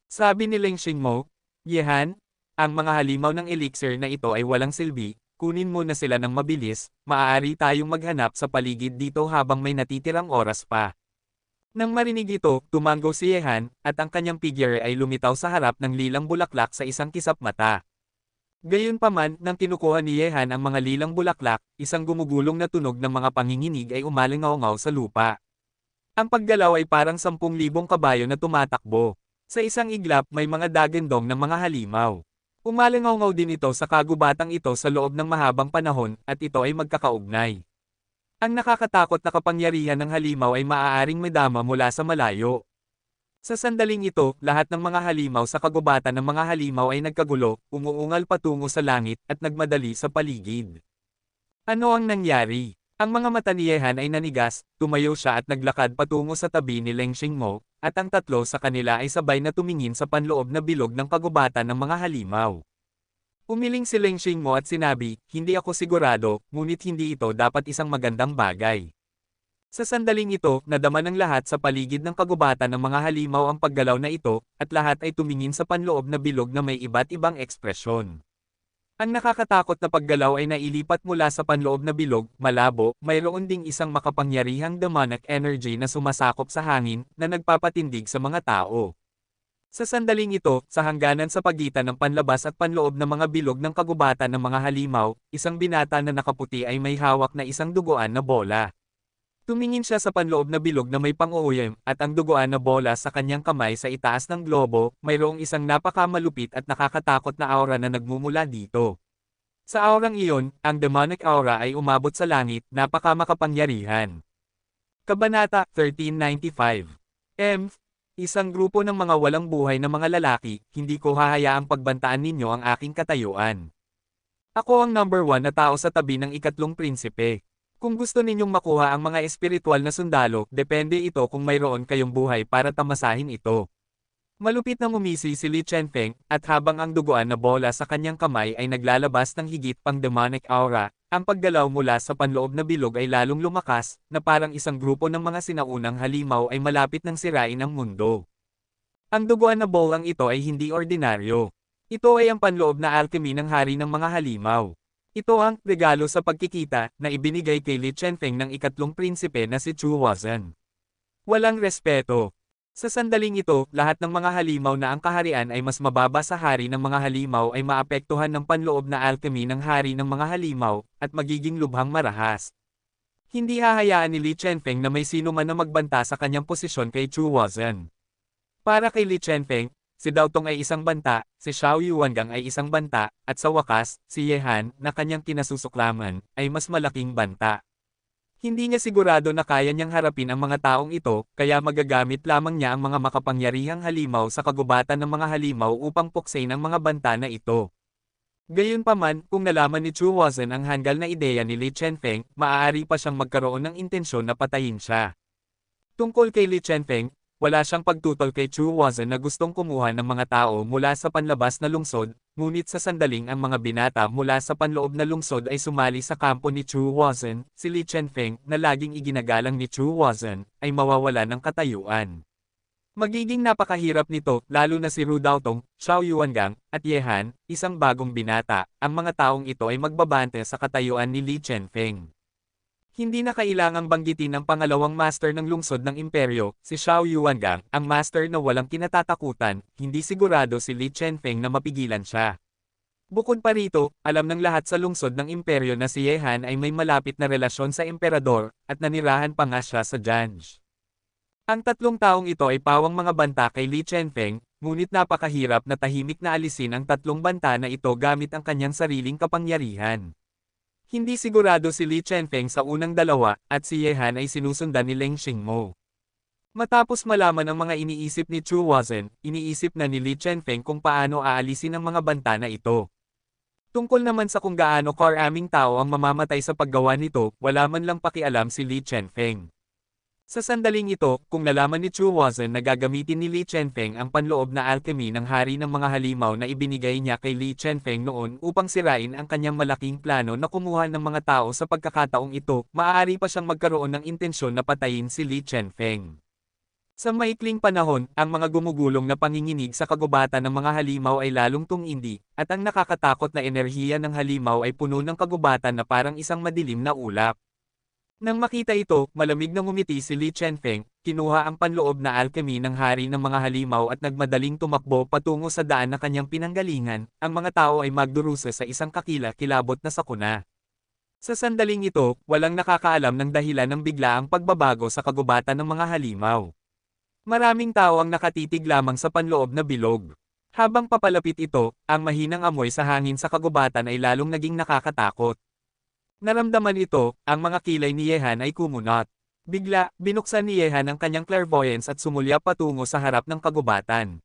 Sabi ni Leng Xingmo, Yehan, ang mga halimaw ng elixir na ito ay walang silbi, kunin mo na sila ng mabilis, maaari tayong maghanap sa paligid dito habang may natitirang oras pa. Nang marinig ito, tumango si Yehan, at ang kanyang figure ay lumitaw sa harap ng lilang bulaklak sa isang kisap mata. Gayunpaman, nang kinukuha ni Yehan ang mga lilang bulaklak, isang gumugulong na tunog ng mga panginginig ay umalingaw-ngaw sa lupa. Ang paggalaw ay parang 10,000 kabayo na tumatakbo. Sa isang iglap may mga dagandong ng mga halimaw. Umalingaw-ngaw din ito sa kagubatang ito sa loob ng mahabang panahon, at ito ay magkakaugnay. Ang nakakatakot na kapangyarihan ng halimaw ay maaaring madama mula sa malayo. Sa sandaling ito, lahat ng mga halimaw sa kagubatan ng mga halimaw ay nagkagulo, umuungal patungo sa langit, at nagmadali sa paligid. Ano ang nangyari? Ang mga mata ni Yehan ay nanigas, tumayo siya at naglakad patungo sa tabi ni Leng Xingmo, at ang tatlo sa kanila ay sabay na tumingin sa panloob na bilog ng kagubatan ng mga halimaw. Umiling si Leng Xingmo at sinabi, hindi ako sigurado, ngunit hindi ito dapat isang magandang bagay. Sa sandaling ito, nadama ng lahat sa paligid ng kagubatan ng mga halimaw ang paggalaw na ito, at lahat ay tumingin sa panloob na bilog na may iba't ibang ekspresyon. Ang nakakatakot na paggalaw ay nailipat mula sa panloob na bilog, malabo, mayroon ding isang makapangyarihang demonic energy na sumasakop sa hangin, na nagpapatindig sa mga tao. Sa sandaling ito, sa hangganan sa pagitan ng panlabas at panloob ng mga bilog ng kagubatan ng mga halimaw, isang binata na nakaputi ay may hawak na isang duguan na bola. Tumingin siya sa panloob na bilog na may pang-uuyam, at ang duguan na bola sa kanyang kamay sa itaas ng globo, mayroong isang napakamalupit at nakakatakot na aura na nagmumula dito. Sa aurang iyon, ang demonic aura ay umabot sa langit, napakamakapangyarihan. Kabanata 1395. Isang grupo ng mga walang buhay na mga lalaki, hindi ko hahayaang pagbantaan ninyo ang aking katayuan. Ako ang number 1 na tao sa tabi ng ikatlong prinsipe. Kung gusto ninyong makuha ang mga espiritual na sundalo, depende ito kung mayroon kayong buhay para tamasahin ito. Malupit na ngumisi si Li Chenfeng, at habang ang duguan na bola sa kanyang kamay ay naglalabas ng higit pang demonic aura, ang paggalaw mula sa panloob na bilog ay lalong lumakas, na parang isang grupo ng mga sinaunang halimaw ay malapit ng sirain ang mundo. Ang duguan na bolang ito ay hindi ordinaryo. Ito ay ang panloob na alchemy ng hari ng mga halimaw. Ito ang regalo sa pagkikita na ibinigay kay Li Chenfeng ng ikatlong prinsipe na si Chu Huazhen. Walang respeto. Sa sandaling ito, lahat ng mga halimaw na ang kaharian ay mas mababa sa hari ng mga halimaw ay maapektuhan ng panloob na alchemy ng hari ng mga halimaw, at magiging lubhang marahas. Hindi hahayaan ni Li Chenfeng na may sino man na magbanta sa kanyang posisyon kay Chu Huazhen. Para kay Li Chenfeng, si Dao Tong ay isang banta, si Xiao Yuangang ay isang banta, at sa wakas, si Yehan, na kanyang kinasusuklaman, ay mas malaking banta. Hindi niya sigurado na kaya niyang harapin ang mga taong ito, kaya magagamit lamang niya ang mga makapangyarihang halimaw sa kagubatan ng mga halimaw upang puksain ang mga banta na ito. Gayunpaman, kung nalaman ni Chu Huazhen ang hanggal na ideya ni Li Chenfeng, maaari pa siyang magkaroon ng intensyon na patayin siya. Tungkol kay Li Chenfeng, wala siyang pagtutol kay Chu Huazhen na gustong kumuha ng mga tao mula sa panlabas na lungsod, ngunit sa sandaling ang mga binata mula sa panloob na lungsod ay sumali sa kampo ni Chu Huazhen, si Li Chenfeng, na laging iginagalang ni Chu Huazhen, ay mawawala ng katayuan. Magiging napakahirap nito, lalo na si Ru Daotong, Xiao Yuangang, at Yehan, isang bagong binata, ang mga taong ito ay magbabante sa katayuan ni Li Chenfeng. Hindi na kailangang banggitin ang pangalawang master ng lungsod ng imperyo, si Xiao Yuangang, ang master na walang kinatatakutan, hindi sigurado si Li Chenfeng na mapigilan siya. Bukod pa rito, alam ng lahat sa lungsod ng imperyo na si Yehan ay may malapit na relasyon sa emperador, at nanirahan pa nga siya sa Janj. Ang tatlong taong ito ay pawang mga banta kay Li Chenfeng, ngunit napakahirap na tahimik na alisin ang tatlong banta na ito gamit ang kanyang sariling kapangyarihan. Hindi sigurado si Li Chenfeng sa unang dalawa, at si Yehan ay sinusundan ni Leng Xingmo. Matapos malaman ang mga iniisip ni Chu Huazhen, iniisip na ni Li Chenfeng kung paano aalisin ang mga banta na ito. Tungkol naman sa kung gaano karaming tao ang mamamatay sa paggawa nito, wala man lang pakialam si Li Chenfeng. Sa sandaling ito, kung nalaman ni Chu Wazhen na gagamitin ni Li Chenfeng ang panloob na alchemy ng hari ng mga halimaw na ibinigay niya kay Li Chenfeng noon upang sirain ang kanyang malaking plano na kumuha ng mga tao sa pagkakataong ito, maaari pa siyang magkaroon ng intensyon na patayin si Li Chenfeng. Sa maikling panahon, ang mga gumugulong na panginginig sa kagubatan ng mga halimaw ay lalong tumindi, at ang nakakatakot na enerhiya ng halimaw ay puno ng kagubatan na parang isang madilim na ulap. Nang makita ito, malamig na ngumiti si Li Chenfeng, kinuha ang panloob na alchemy ng hari ng mga halimaw at nagmadaling tumakbo patungo sa daan na kanyang pinanggalingan, ang mga tao ay magdurusa sa isang kakila-kilabot na sakuna. Sa sandaling ito, walang nakakaalam ng dahilan ng biglaang pagbabago sa kagubatan ng mga halimaw. Maraming tao ang nakatitig lamang sa panloob na bilog. Habang papalapit ito, ang mahinang amoy sa hangin sa kagubatan ay lalong naging nakakatakot. Naramdaman ito, ang mga kilay ni Yehan ay kumunot. Bigla, binuksan ni Yehan ang kanyang clairvoyance at sumulya patungo sa harap ng kagubatan.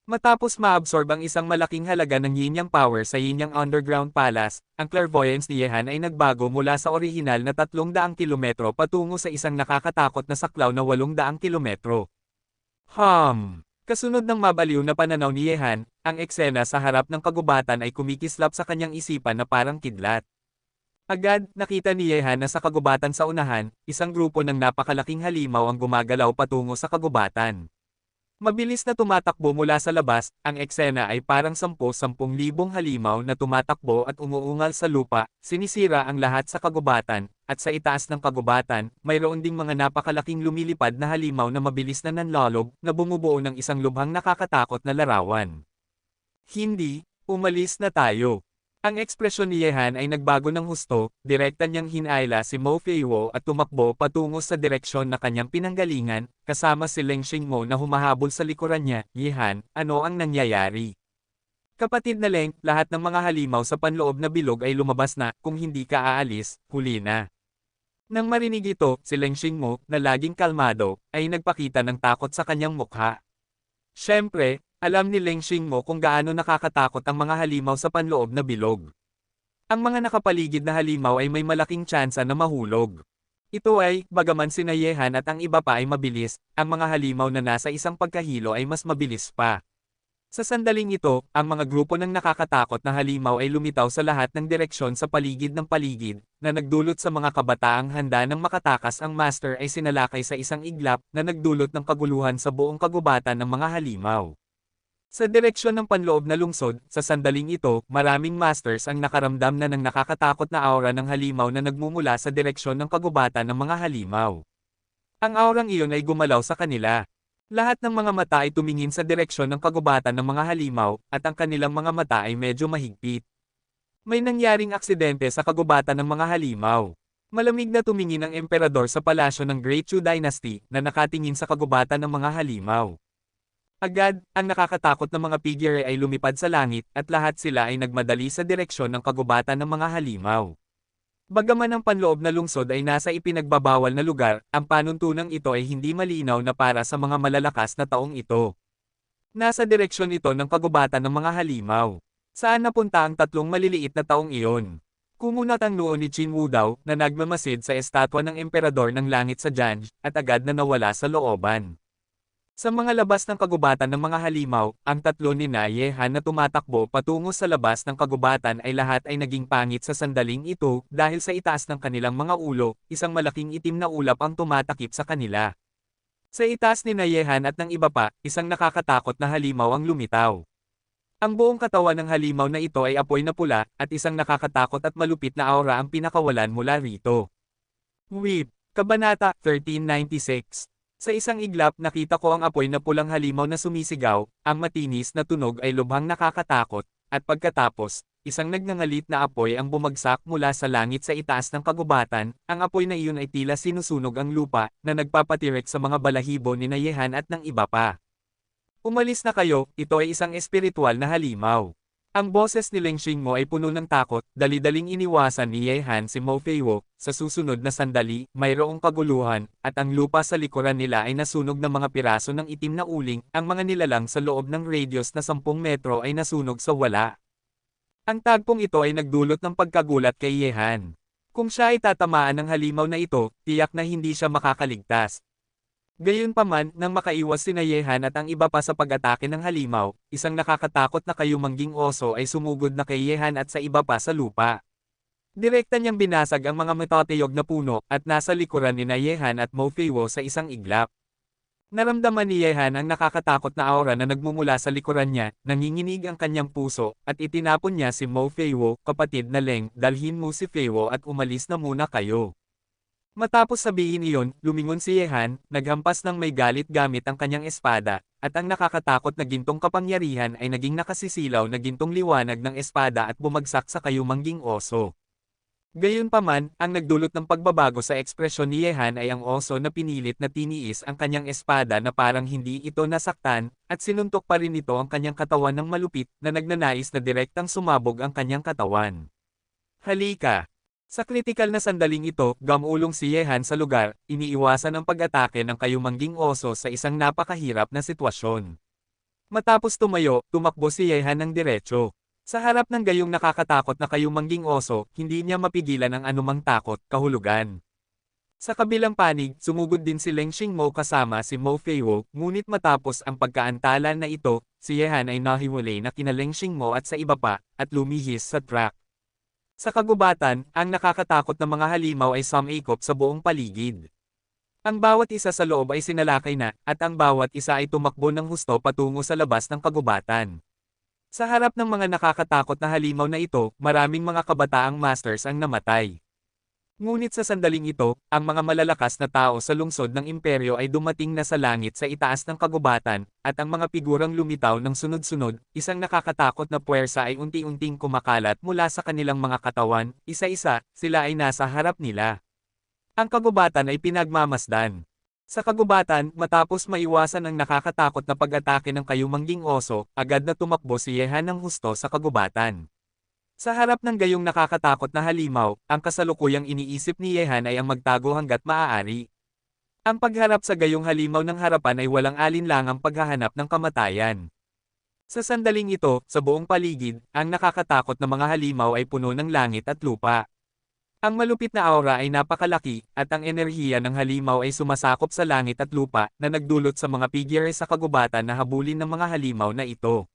Matapos maabsorb ang isang malaking halaga ng yin-yang power sa yin-yang underground palace, ang clairvoyance ni Yehan ay nagbago mula sa orihinal na 300 kilometro patungo sa isang nakakatakot na saklaw na 800 kilometro. Kasunod ng mabaliw na pananaw ni Yehan, ang eksena sa harap ng kagubatan ay kumikislap sa kanyang isipan na parang kidlat. Agad, nakita ni Yehan na sa kagubatan sa unahan, isang grupo ng napakalaking halimaw ang gumagalaw patungo sa kagubatan. Mabilis na tumatakbo mula sa labas, ang eksena ay parang 10,000 halimaw na tumatakbo at umuungal sa lupa, sinisira ang lahat sa kagubatan, at sa itaas ng kagubatan, mayroon ding mga napakalaking lumilipad na halimaw na mabilis na nanlolog, na bumubuo ng isang lubhang nakakatakot na larawan. Hindi, umalis na tayo. Ang ekspresyon ni Yehan ay nagbago ng husto, direkta niyang hinayla si Mo Feiwo at tumakbo patungo sa direksyon na kanyang pinanggalingan, kasama si Leng Xingmo na humahabol sa likuran niya. Yehan, ano ang nangyayari? Kapatid na Leng, lahat ng mga halimaw sa panloob na bilog ay lumabas na, kung hindi ka aalis, huli na. Nang marinig ito, si Leng Xingmo, na laging kalmado, ay nagpakita ng takot sa kanyang mukha. Siyempre, alam ni Leng Xingmo kung gaano nakakatakot ang mga halimaw sa panloob na bilog. Ang mga nakapaligid na halimaw ay may malaking tsansa na mahulog. Ito ay, bagaman sina Yehan at ang iba pa ay mabilis, ang mga halimaw na nasa isang pagkahilo ay mas mabilis pa. Sa sandaling ito, ang mga grupo ng nakakatakot na halimaw ay lumitaw sa lahat ng direksyon sa paligid ng paligid, na nagdulot sa mga kabataang handa ng makatakas. Ang master ay sinalakay sa isang iglap na nagdulot ng kaguluhan sa buong kagubatan ng mga halimaw. Sa direksyon ng panloob na lungsod, sa sandaling ito, maraming masters ang nakaramdam na ng nakakatakot na aura ng halimaw na nagmumula sa direksyon ng kagubatan ng mga halimaw. Ang aurang iyon ay gumalaw sa kanila. Lahat ng mga mata ay tumingin sa direksyon ng kagubatan ng mga halimaw, at ang kanilang mga mata ay medyo mahigpit. May nangyaring aksidente sa kagubatan ng mga halimaw. Malamig na tumingin ang emperador sa palasyo ng Great Chu Dynasty, na nakatingin sa kagubatan ng mga halimaw. Agad, ang nakakatakot na mga figure ay lumipad sa langit, at lahat sila ay nagmadali sa direksyon ng kagubatan ng mga halimaw. Bagaman ang panloob na lungsod ay nasa ipinagbabawal na lugar, ang panuntunang ito ay hindi malinaw na para sa mga malalakas na taong ito. Nasa direksyon ito ng kagubatan ng mga halimaw. Saan napunta ang tatlong maliliit na taong iyon? Kumunat ang noo ni Qin Wudao, na nagmamasid sa estatwa ng emperador ng langit sa Janj, at agad na nawala sa looban. Sa mga labas ng kagubatan ng mga halimaw, ang tatlo ni Yehan na tumatakbo patungo sa labas ng kagubatan ay lahat ay naging pangit sa sandaling ito dahil sa itaas ng kanilang mga ulo, isang malaking itim na ulap ang tumatakip sa kanila. Sa itaas ni Yehan at ng iba pa, isang nakakatakot na halimaw ang lumitaw. Ang buong katawan ng halimaw na ito ay apoy na pula, at isang nakakatakot at malupit na aura ang pinakawalan mula rito. Weep, Kabanata 1396. Sa isang iglap nakita ko ang apoy na pulang halimaw na sumisigaw, ang matinis na tunog ay lubhang nakakatakot, at pagkatapos, isang nagngangalit na apoy ang bumagsak mula sa langit sa itaas ng kagubatan. Ang apoy na iyon ay tila sinusunog ang lupa, na nagpapatirek sa mga balahibo ni Yehan at ng iba pa. Umalis na kayo, ito ay isang espiritual na halimaw. Ang boses ni Leng Xingmo ay puno ng takot, dali-daling iniwasan ni Yehan si Mo Feiwo. Sa susunod na sandali, mayroong kaguluhan, at ang lupa sa likuran nila ay nasunog ng mga piraso ng itim na uling. Ang mga nilalang sa loob ng radius na 10 metro ay nasunog sa wala. Ang tagpong ito ay nagdulot ng pagkagulat kay Yehan. Kung siya ay tatamaan ng halimaw na ito, tiyak na hindi siya makakaligtas. Gayunpaman, nang makaiwas sina Yehan at ang iba pa sa pag-atake ng halimaw, isang nakakatakot na kayumangging oso ay sumugod na kay Yehan at sa iba pa sa lupa. Direkta niyang binasag ang mga matatiyog na puno at nasa likuran ni Yehan at Mo Feiwo sa isang iglap. Naramdaman ni Yehan ang nakakatakot na aura na nagmumula sa likuran niya, nanginginig ang kanyang puso, at itinapon niya si Mo Feiwo, kapatid na Leng, dalhin mo si Feiwo at umalis na muna kayo. Matapos sabihin iyon, lumingon si Yehan, naghampas ng may galit gamit ang kanyang espada, at ang nakakatakot na gintong kapangyarihan ay naging nakasisilaw na gintong liwanag ng espada at bumagsak sa kayumangging oso. Gayunpaman, ang nagdulot ng pagbabago sa ekspresyon ni Yehan ay ang oso na pinilit na tiniis ang kanyang espada na parang hindi ito nasaktan, at sinuntok pa rin ito ang kanyang katawan ng malupit na nagnanais na direktang sumabog ang kanyang katawan. Halika! Sa kritikal na sandaling ito, gamulong si Yehan sa lugar, iniiwasan ang pag-atake ng kayumangging oso sa isang napakahirap na sitwasyon. Matapos tumayo, tumakbo si Yehan ng diretso. Sa harap ng gayong nakakatakot na kayumangging oso, hindi niya mapigilan ang anumang takot, kahulugan. Sa kabilang panig, sumugod din si Leng Xingmo kasama si Mo Feiwo, ngunit matapos ang pagkaantala na ito, si Yehan ay nahiwalay na kina Leng Xingmo at sa iba pa, at lumihis sa track. Sa kagubatan, ang nakakatakot na mga halimaw ay sumikop sa buong paligid. Ang bawat isa sa loob ay sinalakay na, at ang bawat isa ay tumakbo ng husto patungo sa labas ng kagubatan. Sa harap ng mga nakakatakot na halimaw na ito, maraming mga kabataang masters ang namatay. Ngunit sa sandaling ito, ang mga malalakas na tao sa lungsod ng imperyo ay dumating na sa langit sa itaas ng kagubatan, at ang mga figurang lumitaw ng sunod-sunod, isang nakakatakot na puwersa ay unti-unting kumakalat mula sa kanilang mga katawan, isa-isa, sila ay nasa harap nila. Ang kagubatan ay pinagmamasdan. Sa kagubatan, matapos maiwasan ang nakakatakot na pag-atake ng kayumangging oso, agad na tumakbo si Yehan ng husto sa kagubatan. Sa harap ng gayong nakakatakot na halimaw, ang kasalukuyang iniisip ni Yehan ay ang magtago hanggat maaari. Ang pagharap sa gayong halimaw ng harapan ay walang alinlangang paghahanap ng kamatayan. Sa sandaling ito, sa buong paligid, ang nakakatakot na mga halimaw ay puno ng langit at lupa. Ang malupit na aura ay napakalaki, at ang enerhiya ng halimaw ay sumasakop sa langit at lupa, na nagdulot sa mga figure sa kagubatan na habulin ng mga halimaw na ito.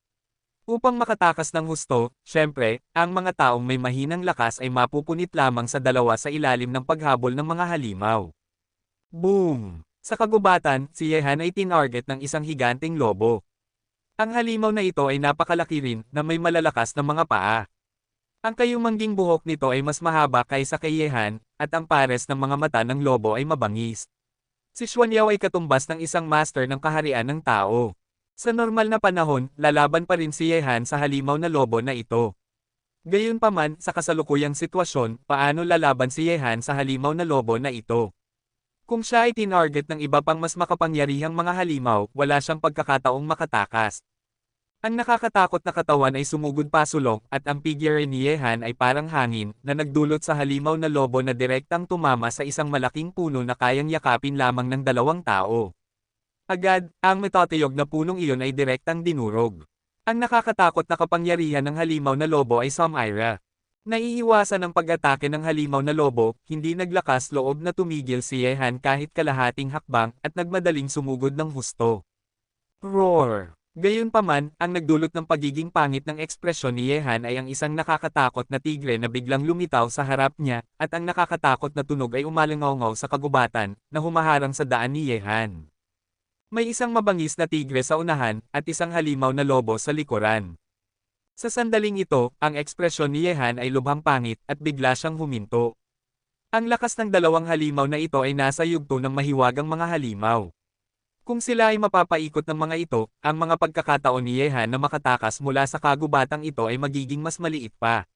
Upang makatakas ng husto, syempre, ang mga taong may mahinang lakas ay mapupunit lamang sa dalawa sa ilalim ng paghabol ng mga halimaw. Boom! Sa kagubatan, si Yehan ay tinarget ng isang higanteng lobo. Ang halimaw na ito ay napakalaki rin, na may malalakas na mga paa. Ang kayumangging buhok nito ay mas mahaba kaysa kay Yehan, at ang pares ng mga mata ng lobo ay mabangis. Si Xuanyao ay katumbas ng isang master ng kaharian ng tao. Sa normal na panahon, lalaban pa rin si Yehan sa halimaw na lobo na ito. Gayunpaman, sa kasalukuyang sitwasyon, paano lalaban si Yehan sa halimaw na lobo na ito? Kung siya ay tinarget ng iba pang mas makapangyarihang mga halimaw, wala siyang pagkakataong makatakas. Ang nakakatakot na katawan ay sumugod pasulong, at ang figure ni Yehan ay parang hangin, na nagdulot sa halimaw na lobo na direktang tumama sa isang malaking puno na kayang yakapin lamang ng dalawang tao. Agad, ang matatiyog na punong iyon ay direktang dinurog. Ang nakakatakot na kapangyarihan ng halimaw na lobo ay Samira. Naiiwasan ang pag-atake ng halimaw na lobo, hindi naglakas loob na tumigil si Yehan kahit kalahating hakbang, at nagmadaling sumugod ng husto. Roar! Gayunpaman, ang nagdulot ng pagiging pangit ng ekspresyon ni Yehan ay ang isang nakakatakot na tigre na biglang lumitaw sa harap niya, at ang nakakatakot na tunog ay umalingaw sa kagubatan, na humaharang sa daan ni Yehan. May isang mabangis na tigre sa unahan, at isang halimaw na lobo sa likuran. Sa sandaling ito, ang ekspresyon ni Yehan ay lubhang pangit, at bigla siyang huminto. Ang lakas ng dalawang halimaw na ito ay nasa yugto ng mahiwagang mga halimaw. Kung sila ay mapapaikot ng mga ito, ang mga pagkakataon ni Yehan na makatakas mula sa kagubatang ito ay magiging mas maliit pa.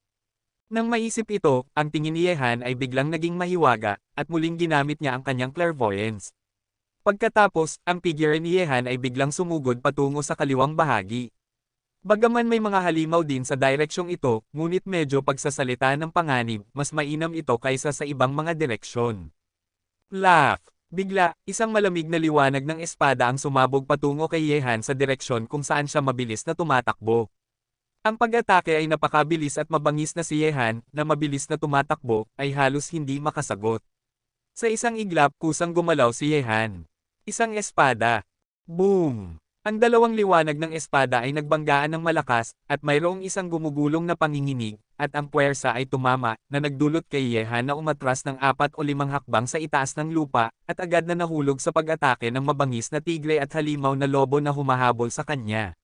Nang maisip ito, ang tingin ni Yehan ay biglang naging mahiwaga, at muling ginamit niya ang kanyang clairvoyance. Pagkatapos, ang figure ni Yehan ay biglang sumugod patungo sa kaliwang bahagi. Bagaman may mga halimaw din sa direksyong ito, ngunit medyo pagsasalita ng panganib, mas mainam ito kaysa sa ibang mga direksyon. Laugh! Bigla, isang malamig na liwanag ng espada ang sumabog patungo kay Yehan sa direksyon kung saan siya mabilis na tumatakbo. Ang pag-atake ay napakabilis at mabangis na si Yehan, na mabilis na tumatakbo, ay halos hindi makasagot. Sa isang iglap kusang gumalaw si Yehan. Isang espada. Boom! Ang dalawang liwanag ng espada ay nagbanggaan ng malakas, at mayroong isang gumugulong na panginginig, at ang puwersa ay tumama, na nagdulot kay Yehan na umatras ng 4 o 5 hakbang sa itaas ng lupa, at agad na nahulog sa pag-atake ng mabangis na tigre at halimaw na lobo na humahabol sa kanya.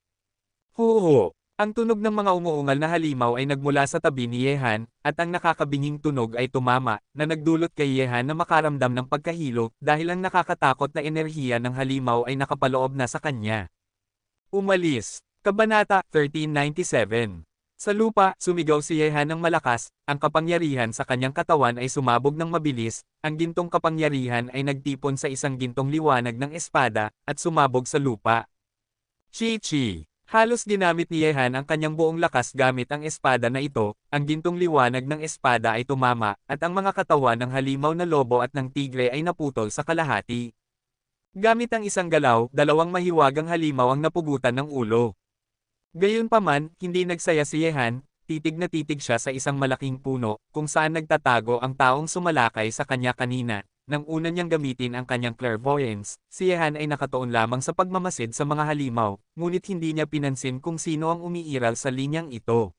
Huho! Ang tunog ng mga umuungal na halimaw ay nagmula sa tabi ni Yehan, at ang nakakabinging tunog ay tumama, na nagdulot kay Yehan na makaramdam ng pagkahilo, dahil ang nakakatakot na enerhiya ng halimaw ay nakapaloob na sa kanya. Umalis. Kabanata 1397. Sa lupa, sumigaw si Yehan ng malakas, ang kapangyarihan sa kanyang katawan ay sumabog ng mabilis, ang gintong kapangyarihan ay nagtipon sa isang gintong liwanag ng espada, at sumabog sa lupa. Chi-chi. Halos ginamit ni Yehan ang kanyang buong lakas gamit ang espada na ito, ang gintong liwanag ng espada ay tumama, at ang mga katawan ng halimaw na lobo at ng tigre ay naputol sa kalahati. Gamit ang isang galaw, dalawang mahiwagang halimaw ang napugutan ng ulo. Gayunpaman, hindi nagsaya si Yehan, titig na titig siya sa isang malaking puno, kung saan nagtatago ang taong sumalakay sa kanya kanina. Nang una niyang gamitin ang kanyang clairvoyance, si Yehan ay nakatuon lamang sa pagmamasid sa mga halimaw, ngunit hindi niya pinansin kung sino ang umiiral sa linyang ito.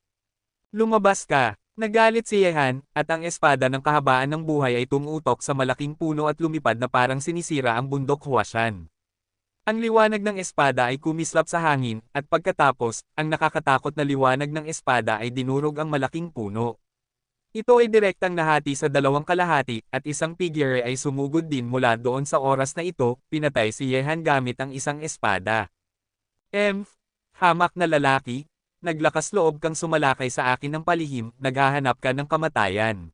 Lumabas ka! Nagalit si Yehan, at ang espada ng kahabaan ng buhay ay tumutok sa malaking puno at lumipad na parang sinisira ang bundok Huashan. Ang liwanag ng espada ay kumislap sa hangin, at pagkatapos, ang nakakatakot na liwanag ng espada ay dinurog ang malaking puno. Ito ay direktang nahati sa dalawang kalahati, at isang figure ay sumugod din mula doon sa oras na ito, pinatay si Yehan gamit ang isang espada. Hamak na lalaki, naglakas loob kang sumalakay sa akin ng palihim, naghahanap ka ng kamatayan.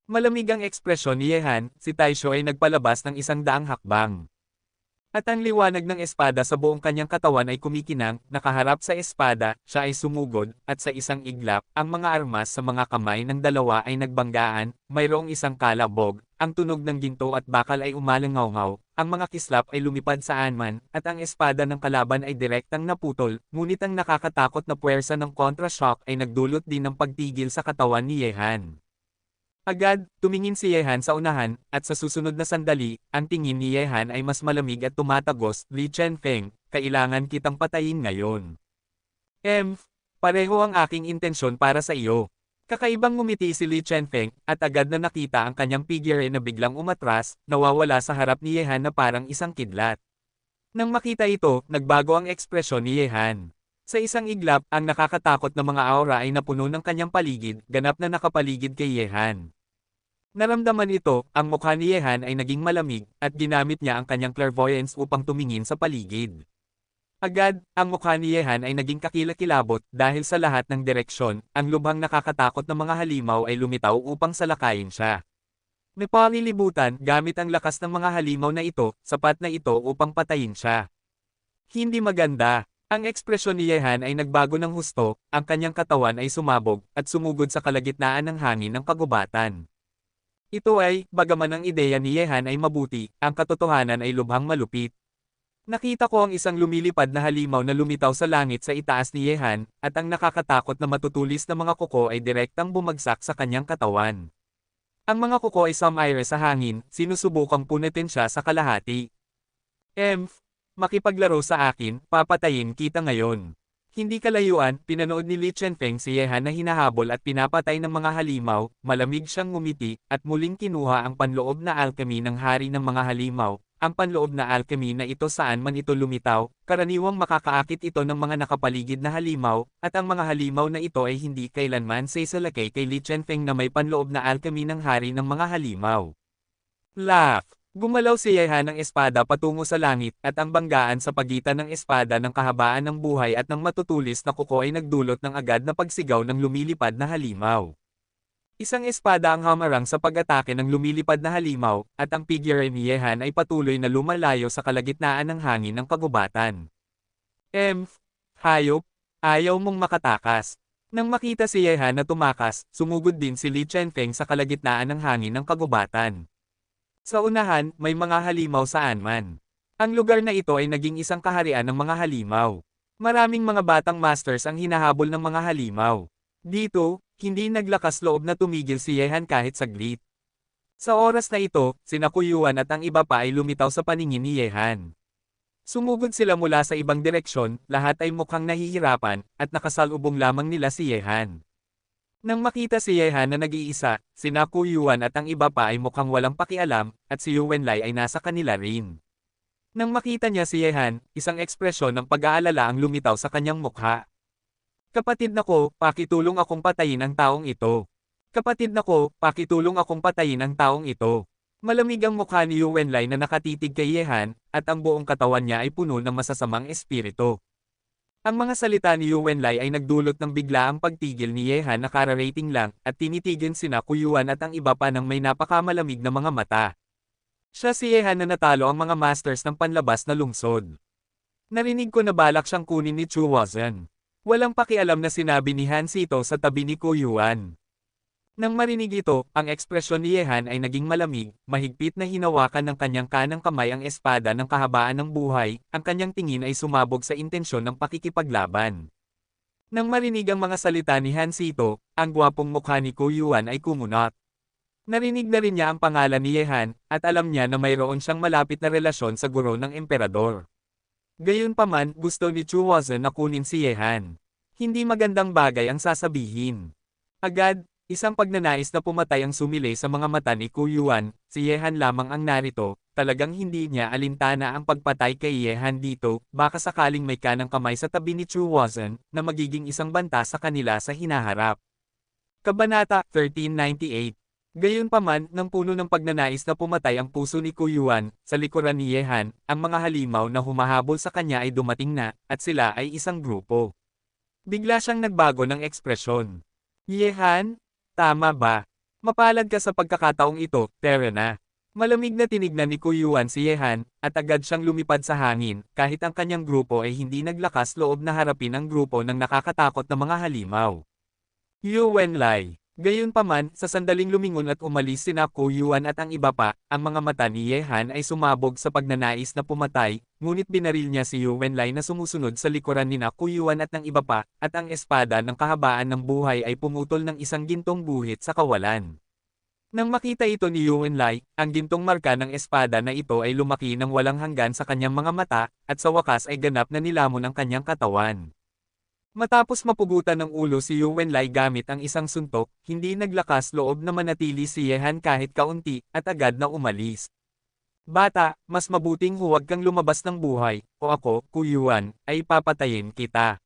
Malamig ang ekspresyon ni Yehan, si Taisho ay nagpalabas ng 100 hakbang. At ang liwanag ng espada sa buong kanyang katawan ay kumikinang, nakaharap sa espada, siya ay sumugod, at sa isang iglap, ang mga armas sa mga kamay ng dalawa ay nagbanggaan, mayroong isang kalabog, ang tunog ng ginto at bakal ay umalangaw-ngaw, ang mga kislap ay lumipad sa anman, at ang espada ng kalaban ay direktang naputol, ngunit ang nakakatakot na puwersa ng kontra-shock ay nagdulot din ng pagtigil sa katawan ni Yehan. Agad, tumingin si Yehan sa unahan, at sa susunod na sandali, ang tingin ni Yehan ay mas malamig at tumatagos, Li Chenfeng, kailangan kitang patayin ngayon. Pareho ang aking intensyon para sa iyo. Kakaibang ngumiti si Li Chenfeng, at agad na nakita ang kanyang figure na biglang umatras, nawawala sa harap ni Yehan na parang isang kidlat. Nang makita ito, nagbago ang ekspresyon ni Yehan. Sa isang iglap, ang nakakatakot na mga aura ay napuno ng kanyang paligid, ganap na nakapaligid kay Yehan. Naramdaman ito, ang mukha ni Yehan ay naging malamig, at ginamit niya ang kanyang clairvoyance upang tumingin sa paligid. Agad, ang mukha ni Yehan ay naging kakilakilabot, dahil sa lahat ng direksyon, ang lubhang nakakatakot na mga halimaw ay lumitaw upang salakayin siya. May palilibutan, gamit ang lakas ng mga halimaw na ito, sapat na ito upang patayin siya. Hindi maganda. Ang ekspresyon ni Yehan ay nagbago ng husto, ang kanyang katawan ay sumabog, at sumugod sa kalagitnaan ng hangin ng kagubatan. Ito ay, bagaman ang ideya ni Yehan ay mabuti, ang katotohanan ay lubhang malupit. Nakita ko ang isang lumilipad na halimaw na lumitaw sa langit sa itaas ni Yehan, at ang nakakatakot na matutulis na mga kuko ay direktang bumagsak sa kanyang katawan. Ang mga kuko ay sumaire sa hangin, sinusubukang punitin siya sa kalahati. Makipaglaro sa akin, papatayin kita ngayon. Hindi kalayuan, pinanood ni Li Chenfeng si Yehan na hinahabol at pinapatay ng mga halimaw, malamig siyang ngumiti, at muling kinuha ang panloob na alchemy ng hari ng mga halimaw. Ang panloob na alchemy na ito saan man ito lumitaw, karaniwang makakaakit ito ng mga nakapaligid na halimaw, at ang mga halimaw na ito ay hindi kailanman saisalakay kay Li Chenfeng na may panloob na alchemy ng hari ng mga halimaw. Laugh! Gumalaw si Yehan ng espada patungo sa langit, at ang banggaan sa pagitan ng espada ng kahabaan ng buhay at ng matutulis na kuko ay nagdulot ng agad na pagsigaw ng lumilipad na halimaw. Isang espada ang hamarang sa pag-atake ng lumilipad na halimaw, at ang figure ni Yehan ay patuloy na lumalayo sa kalagitnaan ng hangin ng kagubatan. Hayop, ayaw mong makatakas. Nang makita si Yehan na tumakas, sumugod din si Li Chenfeng sa kalagitnaan ng hangin ng kagubatan. Sa unahan, may mga halimaw saan man. Ang lugar na ito ay naging isang kaharian ng mga halimaw. Maraming mga batang masters ang hinahabol ng mga halimaw. Dito, hindi naglakas loob na tumigil si Yehan kahit saglit. Sa oras na ito, sina Kuyuan at ang iba pa ay lumitaw sa paningin ni Yehan. Sumugod sila mula sa ibang direksyon, lahat ay mukhang nahihirapan, at nakasalubong lamang nila si Yehan. Nang makita si Yehan na nag-iisa, sina Kuyuan at ang iba pa ay mukhang walang pakialam, at si Yuwenlai ay nasa kanila rin. Nang makita niya si Yehan, isang ekspresyon ng pag-aalala ang lumitaw sa kanyang mukha. Kapatid nako, pakitulong akong patayin ang taong ito. Kapatid nako, pakitulong akong patayin ang taong ito. Malamig ang mukha ni Yuwenlai na nakatitig kay Yehan, at ang buong katawan niya ay puno ng masasamang espiritu. Ang mga salita ni Yuwenlai ay nagdulot ng biglaang pagtigil ni Yehan na kararating lang, at tinitigin sina Kuyuan at ang iba pa ng may napakamalamig na mga mata. Siya si Yehan na natalo ang mga masters ng panlabas na lungsod. Narinig ko na balak siyang kunin ni Chu Wazan. Walang pakialam na sinabi ni Hansito sa tabi ni Kuyuan. Nang marinig ito, ang ekspresyon ni Yehan ay naging malamig, mahigpit na hinawakan ng kanyang kanang kamay ang espada ng kahabaan ng buhay, ang kanyang tingin ay sumabog sa intensyon ng pakikipaglaban. Nang marinig ang mga salita ni Hansito, ang gwapong mukha ni Kuyuan ay kumunot. Narinig na rin niya ang pangalan ni Yehan, at alam niya na mayroon siyang malapit na relasyon sa guro ng emperador. Gayunpaman, gusto ni Chu Wazan na kunin si Yehan. Hindi magandang bagay ang sasabihin. Agad, isang pagnanais na pumatay ang sumilay sa mga mata ni Kuyuan, si Yehan lamang ang narito, talagang hindi niya alintana ang pagpatay kay Yehan dito, baka sakaling may kanang kamay sa tabi ni Chu Wazan, na magiging isang banta sa kanila sa hinaharap. Kabanata 1398. Gayunpaman, nang puno ng pagnanais na pumatay ang puso ni Kuyuan, sa likuran ni Yehan, ang mga halimaw na humahabol sa kanya ay dumating na, at sila ay isang grupo. Bigla siyang nagbago ng ekspresyon. Yehan? Tama ba? Mapalad ka sa pagkakataong ito, Terena. Malamig na tinignan ni Kuyuan si Yehan, at agad siyang lumipad sa hangin, kahit ang kanyang grupo ay hindi naglakas loob na harapin ang grupo ng nakakatakot na mga halimaw. Yuwenlai. Gayunpaman, sa sandaling lumingon at umalis sina Kuyuan at ang iba pa, ang mga mata ni Yehan ay sumabog sa pagnanais na pumatay, ngunit binaril niya si Yuwenlai na sumusunod sa likuran nina Kuyuan at ng iba pa, at ang espada ng kahabaan ng buhay ay pumutol ng isang gintong guhit sa kawalan. Nang makita ito ni Yuwenlai, ang gintong marka ng espada na ito ay lumaki ng walang hanggan sa kanyang mga mata, at sa wakas ay ganap na nilamon ang kanyang katawan. Matapos mapugutan ng ulo si Yuwenlai gamit ang isang suntok, hindi naglakas loob na manatili si Yehan kahit kaunti, at agad na umalis. Bata, mas mabuting huwag kang lumabas ng buhay, o ako, Kuyuan, ay papatayin kita.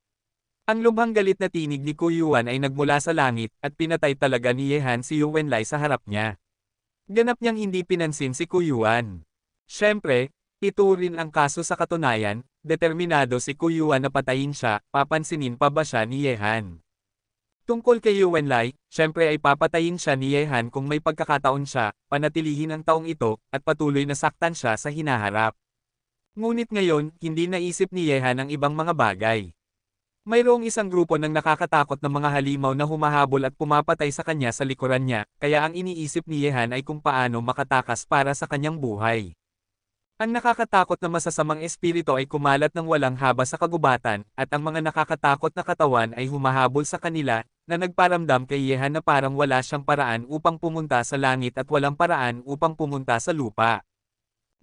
Ang lubhang galit na tinig ni Kuyuan ay nagmula sa langit, at pinatay talaga ni Yehan si Yuwenlai sa harap niya. Ganap niyang hindi pinansin si Kuyuan. Siyempre, ito rin ang kaso sa katunayan, determinado si Kuyuan na patayin siya, papansinin pa ba siya ni Yehan? Tungkol kay Yuwenlai, siyempre ay papatayin siya ni Yehan kung may pagkakataon siya, panatilihin ang taong ito, at patuloy na saktan siya sa hinaharap. Ngunit ngayon, hindi naisip ni Yehan ang ibang mga bagay. Mayroong isang grupo ng nakakatakot na mga halimaw na humahabol at pumapatay sa kanya sa likuran niya, kaya ang iniisip ni Yehan ay kung paano makatakas para sa kanyang buhay. Ang nakakatakot na masasamang espiritu ay kumalat ng walang haba sa kagubatan, at ang mga nakakatakot na katawan ay humahabol sa kanila, na nagparamdam kay Yehan na parang wala siyang paraan upang pumunta sa langit at walang paraan upang pumunta sa lupa.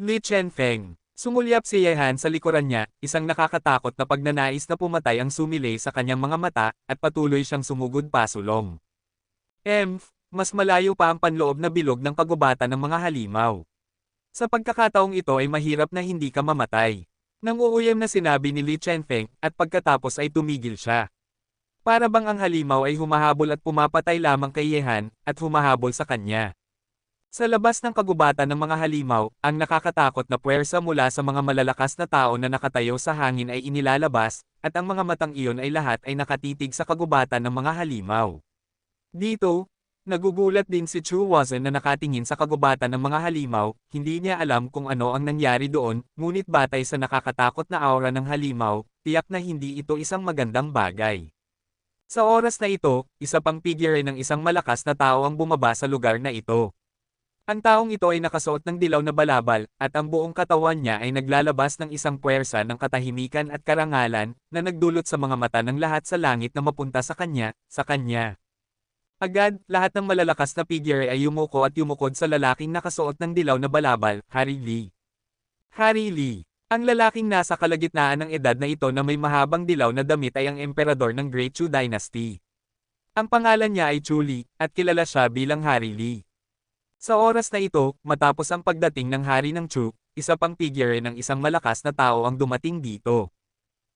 Li Chenfeng. Sumulyap si Yehan sa likuran niya, isang nakakatakot na pagnanais na pumatay ang sumilay sa kanyang mga mata, at patuloy siyang sumugod pasulong. Mas malayo pa ang panloob na bilog ng kagubatan ng mga halimaw. Sa pagkakataong ito ay mahirap na hindi ka mamatay. Nang uuyam na sinabi ni Li Chenfeng, at pagkatapos ay tumigil siya. Para bang ang halimaw ay humahabol at pumapatay lamang kay Yehan, at humahabol sa kanya. Sa labas ng kagubatan ng mga halimaw, ang nakakatakot na puwersa mula sa mga malalakas na tao na nakatayo sa hangin ay inilalabas, at ang mga matang iyon ay lahat ay nakatitig sa kagubatan ng mga halimaw. Dito, nagugulat din si Chu Wazan na nakatingin sa kagubatan ng mga halimaw, hindi niya alam kung ano ang nangyari doon, ngunit batay sa nakakatakot na aura ng halimaw, tiyak na hindi ito isang magandang bagay. Sa oras na ito, isa pang figure ng isang malakas na tao ang bumaba sa lugar na ito. Ang taong ito ay nakasuot ng dilaw na balabal, at ang buong katawan niya ay naglalabas ng isang puwersa ng katahimikan at karangalan, na nagdulot sa mga mata ng lahat sa langit na mapunta sa kanya, Agad, lahat ng malalakas na figure ay yumuko at yumukod sa lalaking nakasuot ng dilaw na balabal, Harry Lee. Harry Lee. Ang lalaking nasa kalagitnaan ng edad na ito na may mahabang dilaw na damit ay ang emperador ng Great Chu Dynasty. Ang pangalan niya ay Chu Li, at kilala siya bilang Harry Lee. Sa oras na ito, matapos ang pagdating ng hari ng Chu, isa pang figure ng isang malakas na tao ang dumating dito.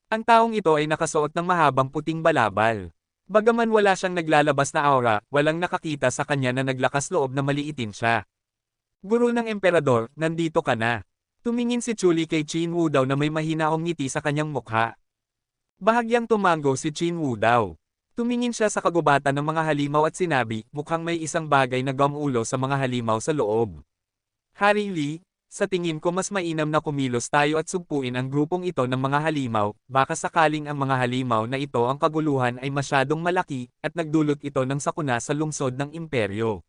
Ang taong ito ay nakasuot ng mahabang puting balabal. Bagaman wala siyang naglalabas na aura, walang nakakita sa kanya na naglakas loob na maliitin siya. Guro ng emperador, nandito ka na. Tumingin si Chu Li kay Qin Wu Dao na may mahinaong ngiti sa kanyang mukha. Bahagyang tumango si Qin Wu Dao. Tumingin siya sa kagubatan ng mga halimaw at sinabi, mukhang may isang bagay na gamulo sa mga halimaw sa loob. Harry Lee, sa tingin ko mas mainam na kumilos tayo at sugpuin ang grupong ito ng mga halimaw, baka sakaling ang mga halimaw na ito ang kaguluhan ay masyadong malaki, at nagdulot ito ng sakuna sa lungsod ng imperyo.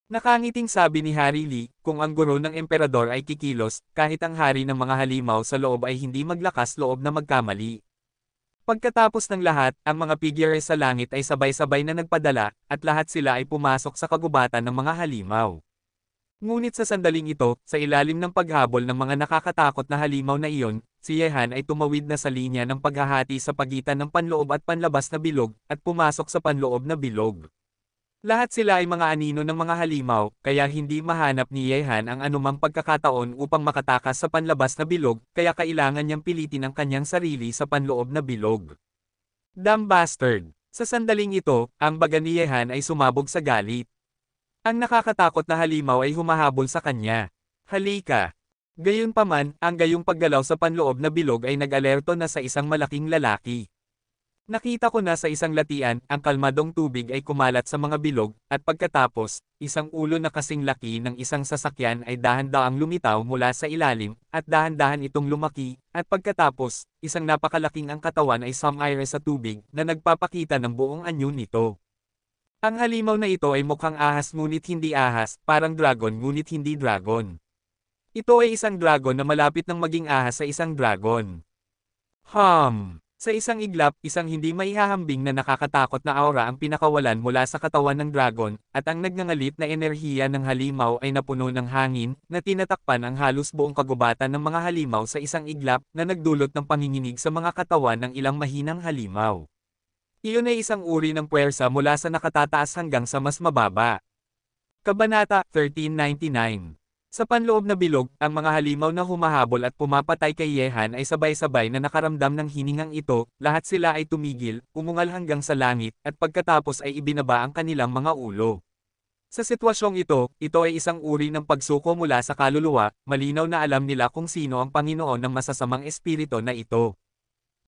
Nakangiting sabi ni Harry Lee, kung ang guro ng emperador ay kikilos, kahit ang hari ng mga halimaw sa loob ay hindi maglakas loob na magkamali. Pagkatapos ng lahat, ang mga figure sa langit ay sabay-sabay na nagpadala, at lahat sila ay pumasok sa kagubatan ng mga halimaw. Ngunit sa sandaling ito, sa ilalim ng paghabol ng mga nakakatakot na halimaw na iyon, si Yehan ay tumawid na sa linya ng paghahati sa pagitan ng panloob at panlabas na bilog, at pumasok sa panloob na bilog. Lahat sila ay mga anino ng mga halimaw, kaya hindi mahanap ni Yehan ang anumang pagkakataon upang makatakas sa panlabas na bilog, kaya kailangan niyang pilitin ang kanyang sarili sa panloob na bilog. Damn bastard! Sa sandaling ito, ang baga ni Yehan ay sumabog sa galit. Ang nakakatakot na halimaw ay humahabol sa kanya. Halika! Gayunpaman, ang gayong paggalaw sa panloob na bilog ay nag-alerto na sa isang malaking lalaki. Nakita ko na sa isang latian, ang kalmadong tubig ay kumalat sa mga bilog, at pagkatapos, isang ulo na kasing laki ng isang sasakyan ay dahan-daang lumitaw mula sa ilalim, at dahan-dahan itong lumaki, at pagkatapos, isang napakalaking ang katawan ay sumire sa tubig, na nagpapakita ng buong anyo nito. Ang halimaw na ito ay mukhang ahas ngunit hindi ahas, parang dragon ngunit hindi dragon. Ito ay isang dragon na malapit ng maging ahas sa isang dragon. Sa isang iglap, isang hindi maihahambing na nakakatakot na aura ang pinakawalan mula sa katawan ng dragon, at ang nagngangalit na enerhiya ng halimaw ay napuno ng hangin, na tinatakpan ang halos buong kagubatan ng mga halimaw sa isang iglap, na nagdulot ng panginginig sa mga katawan ng ilang mahinang halimaw. Iyon ay isang uri ng puwersa mula sa nakatataas hanggang sa mas mababa. Kabanata 1399. Sa panloob na bilog, ang mga halimaw na humahabol at pumapatay kay Yehan ay sabay-sabay na nakaramdam ng hiningang ito, lahat sila ay tumigil, umungal hanggang sa langit, at pagkatapos ay ibinaba ang kanilang mga ulo. Sa sitwasyong ito ay isang uri ng pagsuko mula sa kaluluwa, malinaw na alam nila kung sino ang Panginoon ng masasamang espiritu na ito.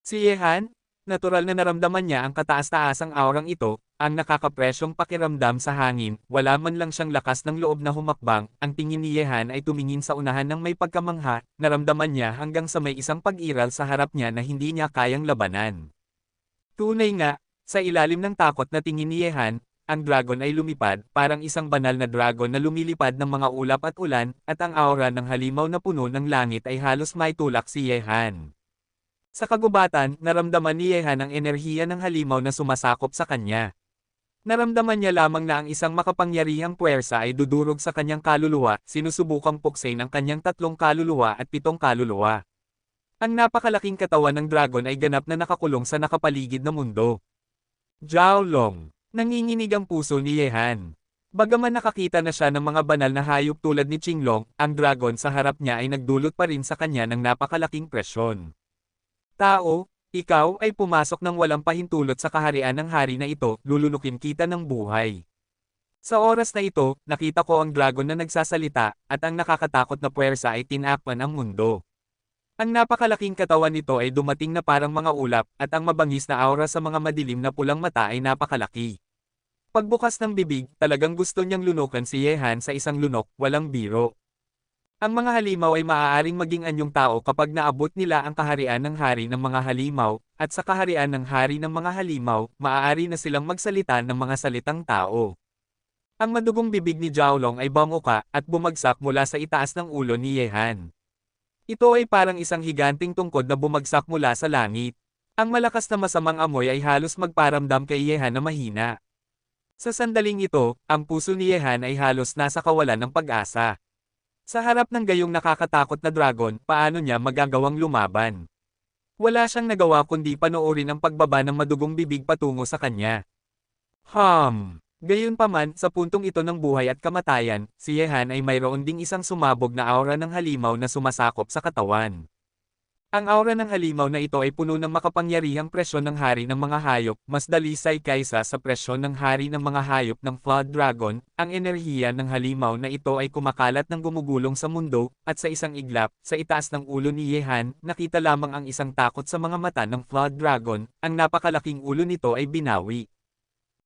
Si Yehan? Natural na naramdaman niya ang kataas-taasang aurang ito, ang nakakapresyong pakiramdam sa hangin, wala man lang siyang lakas ng loob na humakbang, ang tingin ni Yehan ay tumingin sa unahan ng may pagkamangha, naramdaman niya hanggang sa may isang pag-iral sa harap niya na hindi niya kayang labanan. Tunay nga, sa ilalim ng takot na tingin ni Yehan, ang dragon ay lumipad, parang isang banal na dragon na lumilipad ng mga ulap at ulan, at ang aura ng halimaw na puno ng langit ay halos maitulak si Yehan. Sa kagubatan, naramdaman ni Yehan ang enerhiya ng halimaw na sumasakop sa kanya. Naramdaman niya lamang na ang isang makapangyarihang puwersa ay dudurog sa kanyang kaluluwa, sinusubukang puksain ang kanyang 3 kaluluwa at 7 kaluluwa. Ang napakalaking katawan ng dragon ay ganap na nakakulong sa nakapaligid na mundo. Zhao Long. Nanginginig ang puso ni Yehan. Bagaman nakakita na siya ng mga banal na hayop tulad ni Qinglong, ang dragon sa harap niya ay nagdulot pa rin sa kanya ng napakalaking presyon. Tao, ikaw ay pumasok ng walang pahintulot sa kaharian ng hari na ito, lulunukin kita ng buhay. Sa oras na ito, nakita ko ang dragon na nagsasalita, at ang nakakatakot na puwersa ay tinakpan ang mundo. Ang napakalaking katawan nito ay dumating na parang mga ulap, at ang mabangis na aura sa mga madilim na pulang mata ay napakalaki. Pagbukas ng bibig, talagang gusto niyang lunukan si Yehan sa isang lunok, walang biro. Ang mga halimaw ay maaaring maging anyong tao kapag naabot nila ang kaharian ng hari ng mga halimaw, at sa kaharian ng hari ng mga halimaw, maaari na silang magsalita ng mga salitang tao. Ang madugong bibig ni Jiaolong ay bumuka, at bumagsak mula sa itaas ng ulo ni Yehan. Ito ay parang isang higanting tungkod na bumagsak mula sa langit. Ang malakas na masamang amoy ay halos magparamdam kay Yehan na mahina. Sa sandaling ito, ang puso ni Yehan ay halos nasa kawalan ng pag-asa. Sa harap ng gayong nakakatakot na dragon, paano niya magagawang lumaban? Wala siyang nagawa kundi panoorin ang pagbaba ng madugong bibig patungo sa kanya. Gayunpaman, sa puntong ito ng buhay at kamatayan, si Yehan ay mayroon ding isang sumabog na aura ng halimaw na sumasakop sa katawan. Ang aura ng halimaw na ito ay puno ng makapangyarihang presyon ng hari ng mga hayop, mas dalisay kaysa sa presyon ng hari ng mga hayop ng Flood Dragon. Ang enerhiya ng halimaw na ito ay kumakalat ng gumugulong sa mundo, at sa isang iglap, sa itaas ng ulo ni Yehan, nakita lamang ang isang takot sa mga mata ng Flood Dragon. Ang napakalaking ulo nito ay binawi.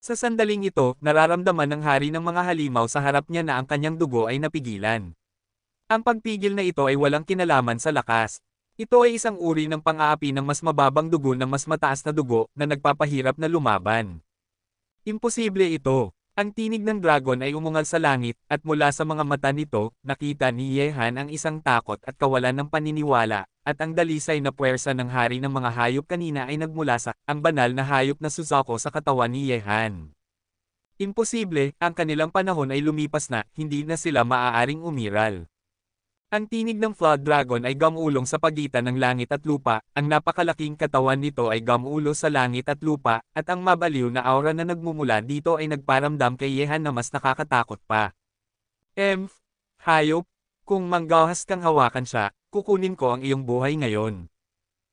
Sa sandaling ito, nararamdaman ng hari ng mga halimaw sa harap niya na ang kanyang dugo ay napigilan. Ang pagpigil na ito ay walang kinalaman sa lakas. Ito ay isang uri ng pang-aapi ng mas mababang dugo na mas mataas na dugo na nagpapahirap na lumaban. Imposible ito. Ang tinig ng dragon ay umungal sa langit, at mula sa mga mata nito, nakita ni Yehan ang isang takot at kawalan ng paniniwala, at ang dalisay na puwersa ng hari ng mga hayop kanina ay nagmula sa ang banal na hayop na Suzaku sa katawan ni Yehan. Imposible, ang kanilang panahon ay lumipas na, hindi na sila maaaring umiral. Ang tinig ng Flood Dragon ay gamulong sa pagitan ng langit at lupa, ang napakalaking katawan nito ay gamulo sa langit at lupa, at ang mabaliw na aura na nagmumula dito ay nagparamdam kay Yehan na mas nakakatakot pa. Hayop, kung manggahas kang hawakan siya, kukunin ko ang iyong buhay ngayon.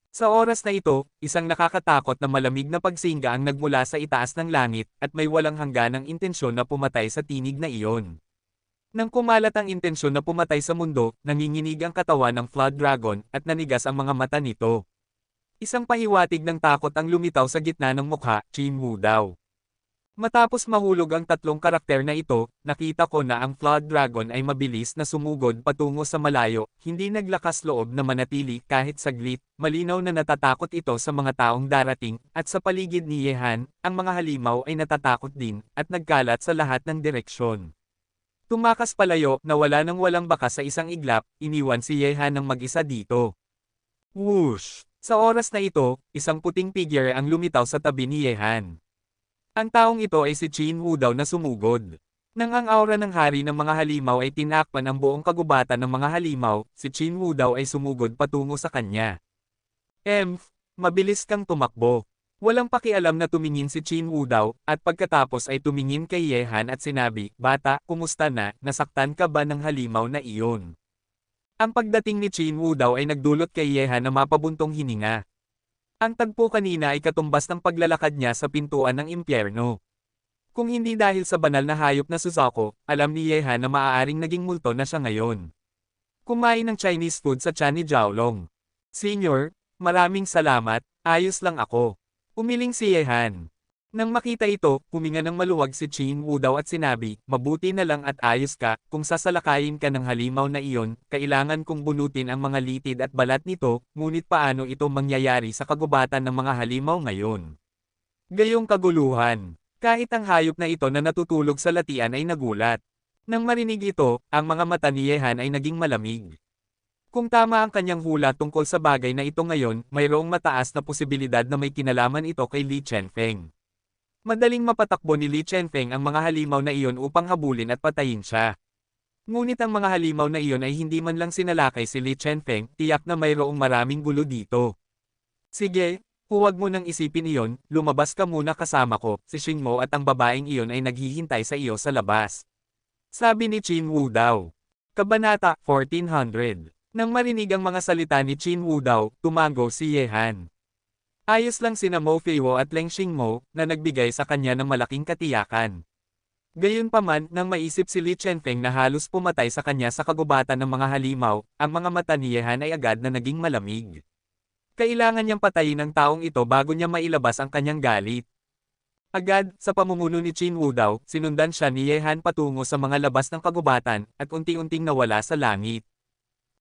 Sa oras na ito, isang nakakatakot na malamig na pagsinga ang nagmula sa itaas ng langit, at may walang hangganang intensyon na pumatay sa tinig na iyon. Nang kumalat ang intensyon na pumatay sa mundo, nanginginig ang katawan ng Flood Dragon, at nanigas ang mga mata nito. Isang pahiwatig ng takot ang lumitaw sa gitna ng mukha, Jinwoo daw. Matapos mahulog ang tatlong karakter na ito, nakita ko na ang Flood Dragon ay mabilis na sumugod patungo sa malayo, hindi naglakas loob na manatili kahit saglit, malinaw na natatakot ito sa mga taong darating, at sa paligid ni Yehan, ang mga halimaw ay natatakot din, at nagkalat sa lahat ng direksyon. Tumakas palayo na wala nang walang bakas sa isang iglap, iniwan si Yehan ng mag-isa dito. Whoosh! Sa oras na ito, isang puting figure ang lumitaw sa tabi ni Yehan. Ang taong ito ay si Jinwoo daw na sumugod. Nang ang aura ng hari ng mga halimaw ay tinakpan ang buong kagubatan ng mga halimaw, si Jinwoo daw ay sumugod patungo sa kanya. Mabilis kang tumakbo. Walang pakialam na tumingin si Jinwoo daw, at pagkatapos ay tumingin kay Yehan at sinabi, "Bata, kumusta na, nasaktan ka ba ng halimaw na iyon?" Ang pagdating ni Jinwoo daw ay nagdulot kay Yehan na mapabuntong hininga. Ang tagpo kanina ay katumbas ng paglalakad niya sa pintuan ng impyerno. Kung hindi dahil sa banal na hayop na Suzaku, alam ni Yehan na maaaring naging multo na siya ngayon. Kumain ng Chinese food sa tiyan ni Jiaolong. "Senior, maraming salamat, ayos lang ako." Umiling si Yehan. Nang makita ito, huminga ng maluwag si Jinwoo daw at sinabi, "Mabuti na lang at ayos ka, kung sasalakayin ka ng halimaw na iyon, kailangan kong bunutin ang mga litid at balat nito, ngunit paano ito mangyayari sa kagubatan ng mga halimaw ngayon?" Gayong kaguluhan. Kahit ang hayop na ito na natutulog sa latian ay nagulat. Nang marinig ito, ang mga mata ni Yehan ay naging malamig. Kung tama ang kanyang hula tungkol sa bagay na ito ngayon, mayroong mataas na posibilidad na may kinalaman ito kay Li Chenfeng. Madaling mapatakbo ni Li Chenfeng ang mga halimaw na iyon upang habulin at patayin siya. Ngunit ang mga halimaw na iyon ay hindi man lang sinalakay si Li Chenfeng, tiyak na mayroong maraming gulo dito. "Sige, huwag mo nang isipin iyon, lumabas ka muna kasama ko, si Xingmo at ang babaeng iyon ay naghihintay sa iyo sa labas." Sabi ni Jinwoo daw. Kabanata 1400. Nang marinig ang mga salita ni Jinwoo daw, tumango si Yehan. Ayos lang sina Mo Feiwo at Leng Xingmo, na nagbigay sa kanya ng malaking katiyakan. Gayunpaman, nang maisip si Li Chenfeng na halos pumatay sa kanya sa kagubatan ng mga halimaw, ang mga mata ni Yehan ay agad na naging malamig. Kailangan niyang patayin ang taong ito bago niya mailabas ang kanyang galit. Agad, sa pamumuno ni Jinwoo daw, sinundan siya ni Yehan patungo sa mga labas ng kagubatan, at unti-unting nawala sa langit.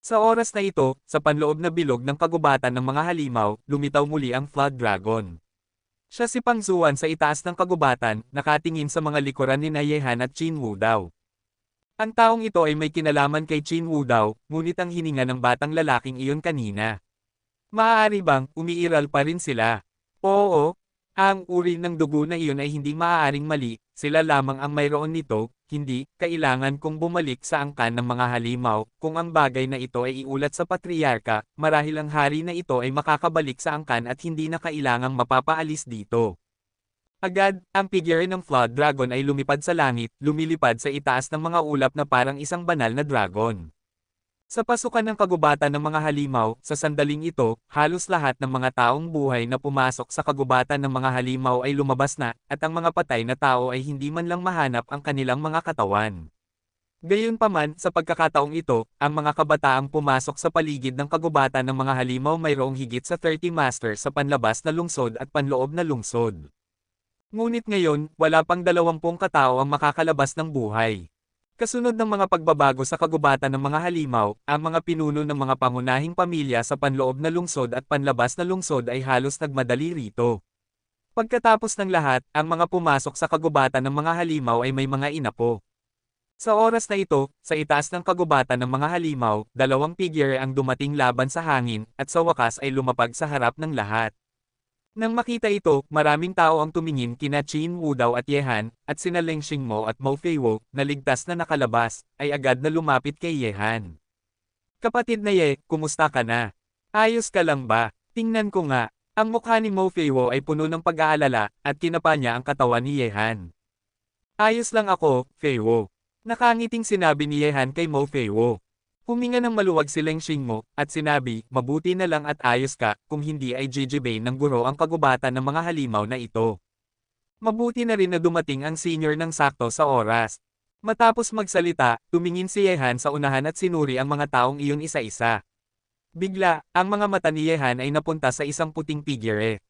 Sa oras na ito, sa panloob na bilog ng kagubatan ng mga halimaw, lumitaw muli ang Flood Dragon. Siya si Pang Zuan sa itaas ng kagubatan, nakatingin sa mga likuran ni Yehan at Jinwoo daw. Ang taong ito ay may kinalaman kay Jinwoo daw, ngunit ang hininga ng batang lalaking iyon kanina. Maaari bang, umiiral pa rin sila? Oo, ang uri ng dugo na iyon ay hindi maaaring mali, sila lamang ang mayroon nito, hindi, kailangan kong bumalik sa angkan ng mga halimaw, kung ang bagay na ito ay iulat sa patriarka, marahil ang hari na ito ay makakabalik sa angkan at hindi na kailangang mapapaalis dito. Agad, ang figure ng Flood Dragon ay lumipad sa langit, lumilipad sa itaas ng mga ulap na parang isang banal na dragon. Sa pasukan ng kagubatan ng mga halimaw, sa sandaling ito, halos lahat ng mga taong buhay na pumasok sa kagubatan ng mga halimaw ay lumabas na, at ang mga patay na tao ay hindi man lang mahanap ang kanilang mga katawan. Gayunpaman, sa pagkakataong ito, ang mga kabataang pumasok sa paligid ng kagubatan ng mga halimaw mayroong higit sa 30 masters sa panlabas na lungsod at panloob na lungsod. Ngunit ngayon, wala pang 20 katao ang makakalabas ng buhay. Kasunod ng mga pagbabago sa kagubatan ng mga halimaw, ang mga pinuno ng mga pangunahing pamilya sa panloob na lungsod at panlabas na lungsod ay halos nagmadali rito. Pagkatapos ng lahat, ang mga pumasok sa kagubatan ng mga halimaw ay may mga inapo. Sa oras na ito, sa itaas ng kagubatan ng mga halimaw, 2 figure ang dumating laban sa hangin, at sa wakas ay lumapag sa harap ng lahat. Nang makita ito, maraming tao ang tumingin kina Qin Wu Dao at Yehan, at sina Leng Xingmo at Mo Feiwo, na ligtas na nakalabas, ay agad na lumapit kay Yehan. Kapatid na Ye, kumusta ka na? Ayos ka lang ba? Tingnan ko nga. Ang mukha ni Mo Feiwo ay puno ng pag-aalala, at kinapa niya ang katawan ni Yehan. Ayos lang ako, Feiwo. Nakangiting sinabi ni Yehan kay Mo Feiwo. Huminga ng maluwag si Leng Xingmo, at sinabi, mabuti na lang at ayos ka, kung hindi ay jijibay ng guro ang kagubatan ng mga halimaw na ito. Mabuti na rin na dumating ang senior ng sakto sa oras. Matapos magsalita, tumingin si Yehan sa unahan at sinuri ang mga taong iyon isa-isa. Bigla, ang mga mata ni Yehan ay napunta sa isang puting figure.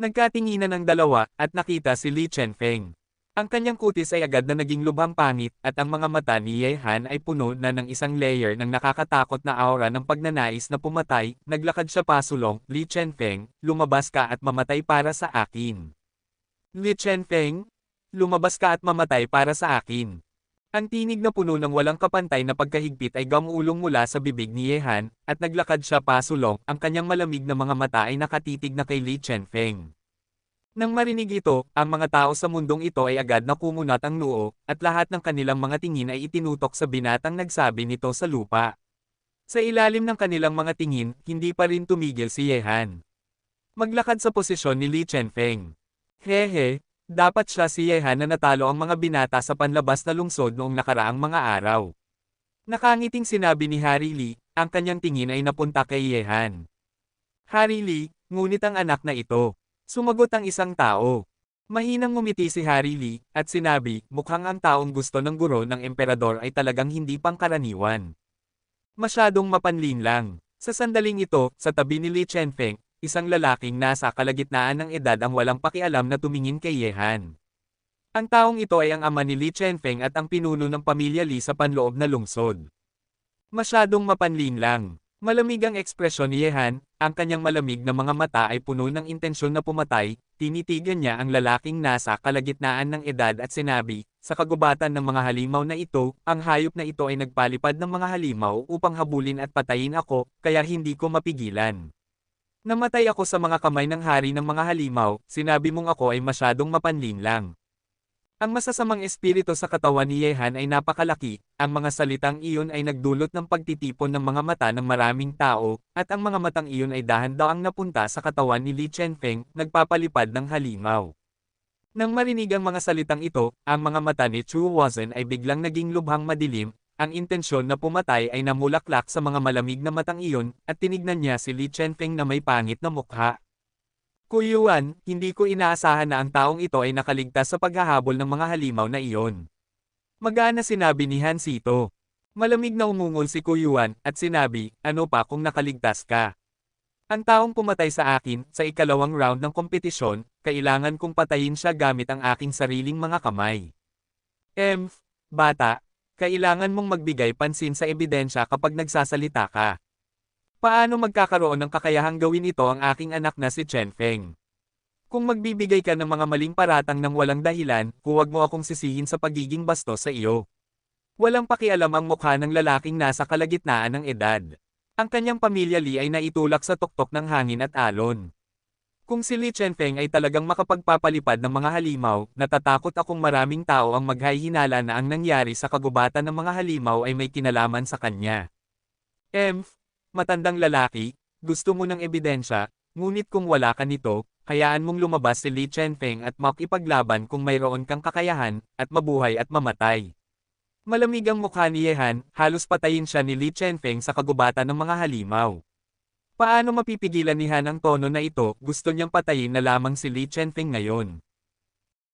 Nagkatinginan ng dalawa, at nakita si Li Chenfeng. Ang kanyang kutis ay agad na naging lubhang pangit, at ang mga mata ni Yehan ay puno na ng isang layer ng nakakatakot na aura ng pagnanais na pumatay. Naglakad siya pasulong, Li Chenfeng, lumabas ka at mamatay para sa akin. Li Chenfeng, lumabas ka at mamatay para sa akin. Ang tinig na puno ng walang kapantay na pagkahigpit ay gamulong mula sa bibig ni Yehan, at naglakad siya pasulong, ang kanyang malamig na mga mata ay nakatitig na kay Li Chenfeng. Nang marinig ito, ang mga tao sa mundong ito ay agad na kumunat ang noo, at lahat ng kanilang mga tingin ay itinutok sa binatang nagsabi nito sa lupa. Sa ilalim ng kanilang mga tingin, hindi pa rin tumigil si Yehan. Maglakad sa posisyon ni Li Chenfeng. Hehe, dapat siya si Yehan na natalo ang mga binata sa panlabas na lungsod noong nakaraang mga araw. Nakangiting sinabi ni Harry Li, ang kanyang tingin ay napunta kay Yehan. Harry Li, ngunit ang anak na ito. Sumagot ang isang tao. Mahinang ngumiti si Harry Li, at sinabi, mukhang ang taong gusto ng guro ng emperador ay talagang hindi pangkaraniwan. Masyadong mapanlin lang. Sa sandaling ito, sa tabi ni Li Chenfeng, isang lalaking nasa kalagitnaan ng edad ang walang pakialam na tumingin kay Yehan. Ang taong ito ay ang ama ni Li Chenfeng at ang pinuno ng pamilya Li sa panloob na lungsod. Masyadong mapanlin lang. Malamig ang ekspresyon ni Yehan, ang kanyang malamig na mga mata ay puno ng intensyon na pumatay, tinitigan niya ang lalaking nasa kalagitnaan ng edad at sinabi, sa kagubatan ng mga halimaw na ito, ang hayop na ito ay nagpalipad ng mga halimaw upang habulin at patayin ako, kaya hindi ko mapigilan. Namatay ako sa mga kamay ng hari ng mga halimaw, sinabi mong ako ay masyadong mapanlin lang. Ang masasamang espiritu sa katawan ni Yehan ay napakalaki, ang mga salitang iyon ay nagdulot ng pagtitipon ng mga mata ng maraming tao, at ang mga matang iyon ay dahan-daang napunta sa katawan ni Li Chenfeng, nagpapalipad ng halimaw. Nang marinig ang mga salitang ito, ang mga mata ni Chu Wuzhen ay biglang naging lubhang madilim, ang intensyon na pumatay ay namulaklak sa mga malamig na matang iyon, at tinignan niya si Li Chenfeng na may pangit na mukha. Kuyuan, hindi ko inaasahan na ang taong ito ay nakaligtas sa paghahabol ng mga halimaw na iyon. Magaan na sinabi ni Han Sito. Malamig na umungol si Kuyuan, at sinabi, ano pa kung nakaligtas ka? Ang taong pumatay sa akin, sa ikalawang round ng kompetisyon, kailangan kong patayin siya gamit ang aking sariling mga kamay. Bata, kailangan mong magbigay pansin sa ebidensya kapag nagsasalita ka. Paano magkakaroon ng kakayahang gawin ito ang aking anak na si Chenfeng? Kung magbibigay ka ng mga maling paratang ng walang dahilan, huwag mo akong sisihin sa pagiging bastos sa iyo. Walang pakialam ang mukha ng lalaking nasa kalagitnaan ng edad. Ang kanyang pamilya Li ay naitulak sa tuktok ng hangin at alon. Kung si Li Chenfeng ay talagang makapagpapalipad ng mga halimaw, natatakot akong maraming tao ang maghahinala na ang nangyari sa kagubatan ng mga halimaw ay may kinalaman sa kanya. Matandang lalaki, gusto mo ng ebidensya, ngunit kung wala ka nito, hayaan mong lumabas si Li Chenfeng at makipaglaban kung mayroon kang kakayahan, at mabuhay at mamatay. Malamig ang mukha ni Yehan, halos patayin siya ni Li Chenfeng sa kagubatan ng mga halimaw. Paano mapipigilan ni Han ang tono na ito? Gusto niyang patayin na lamang si Li Chenfeng ngayon.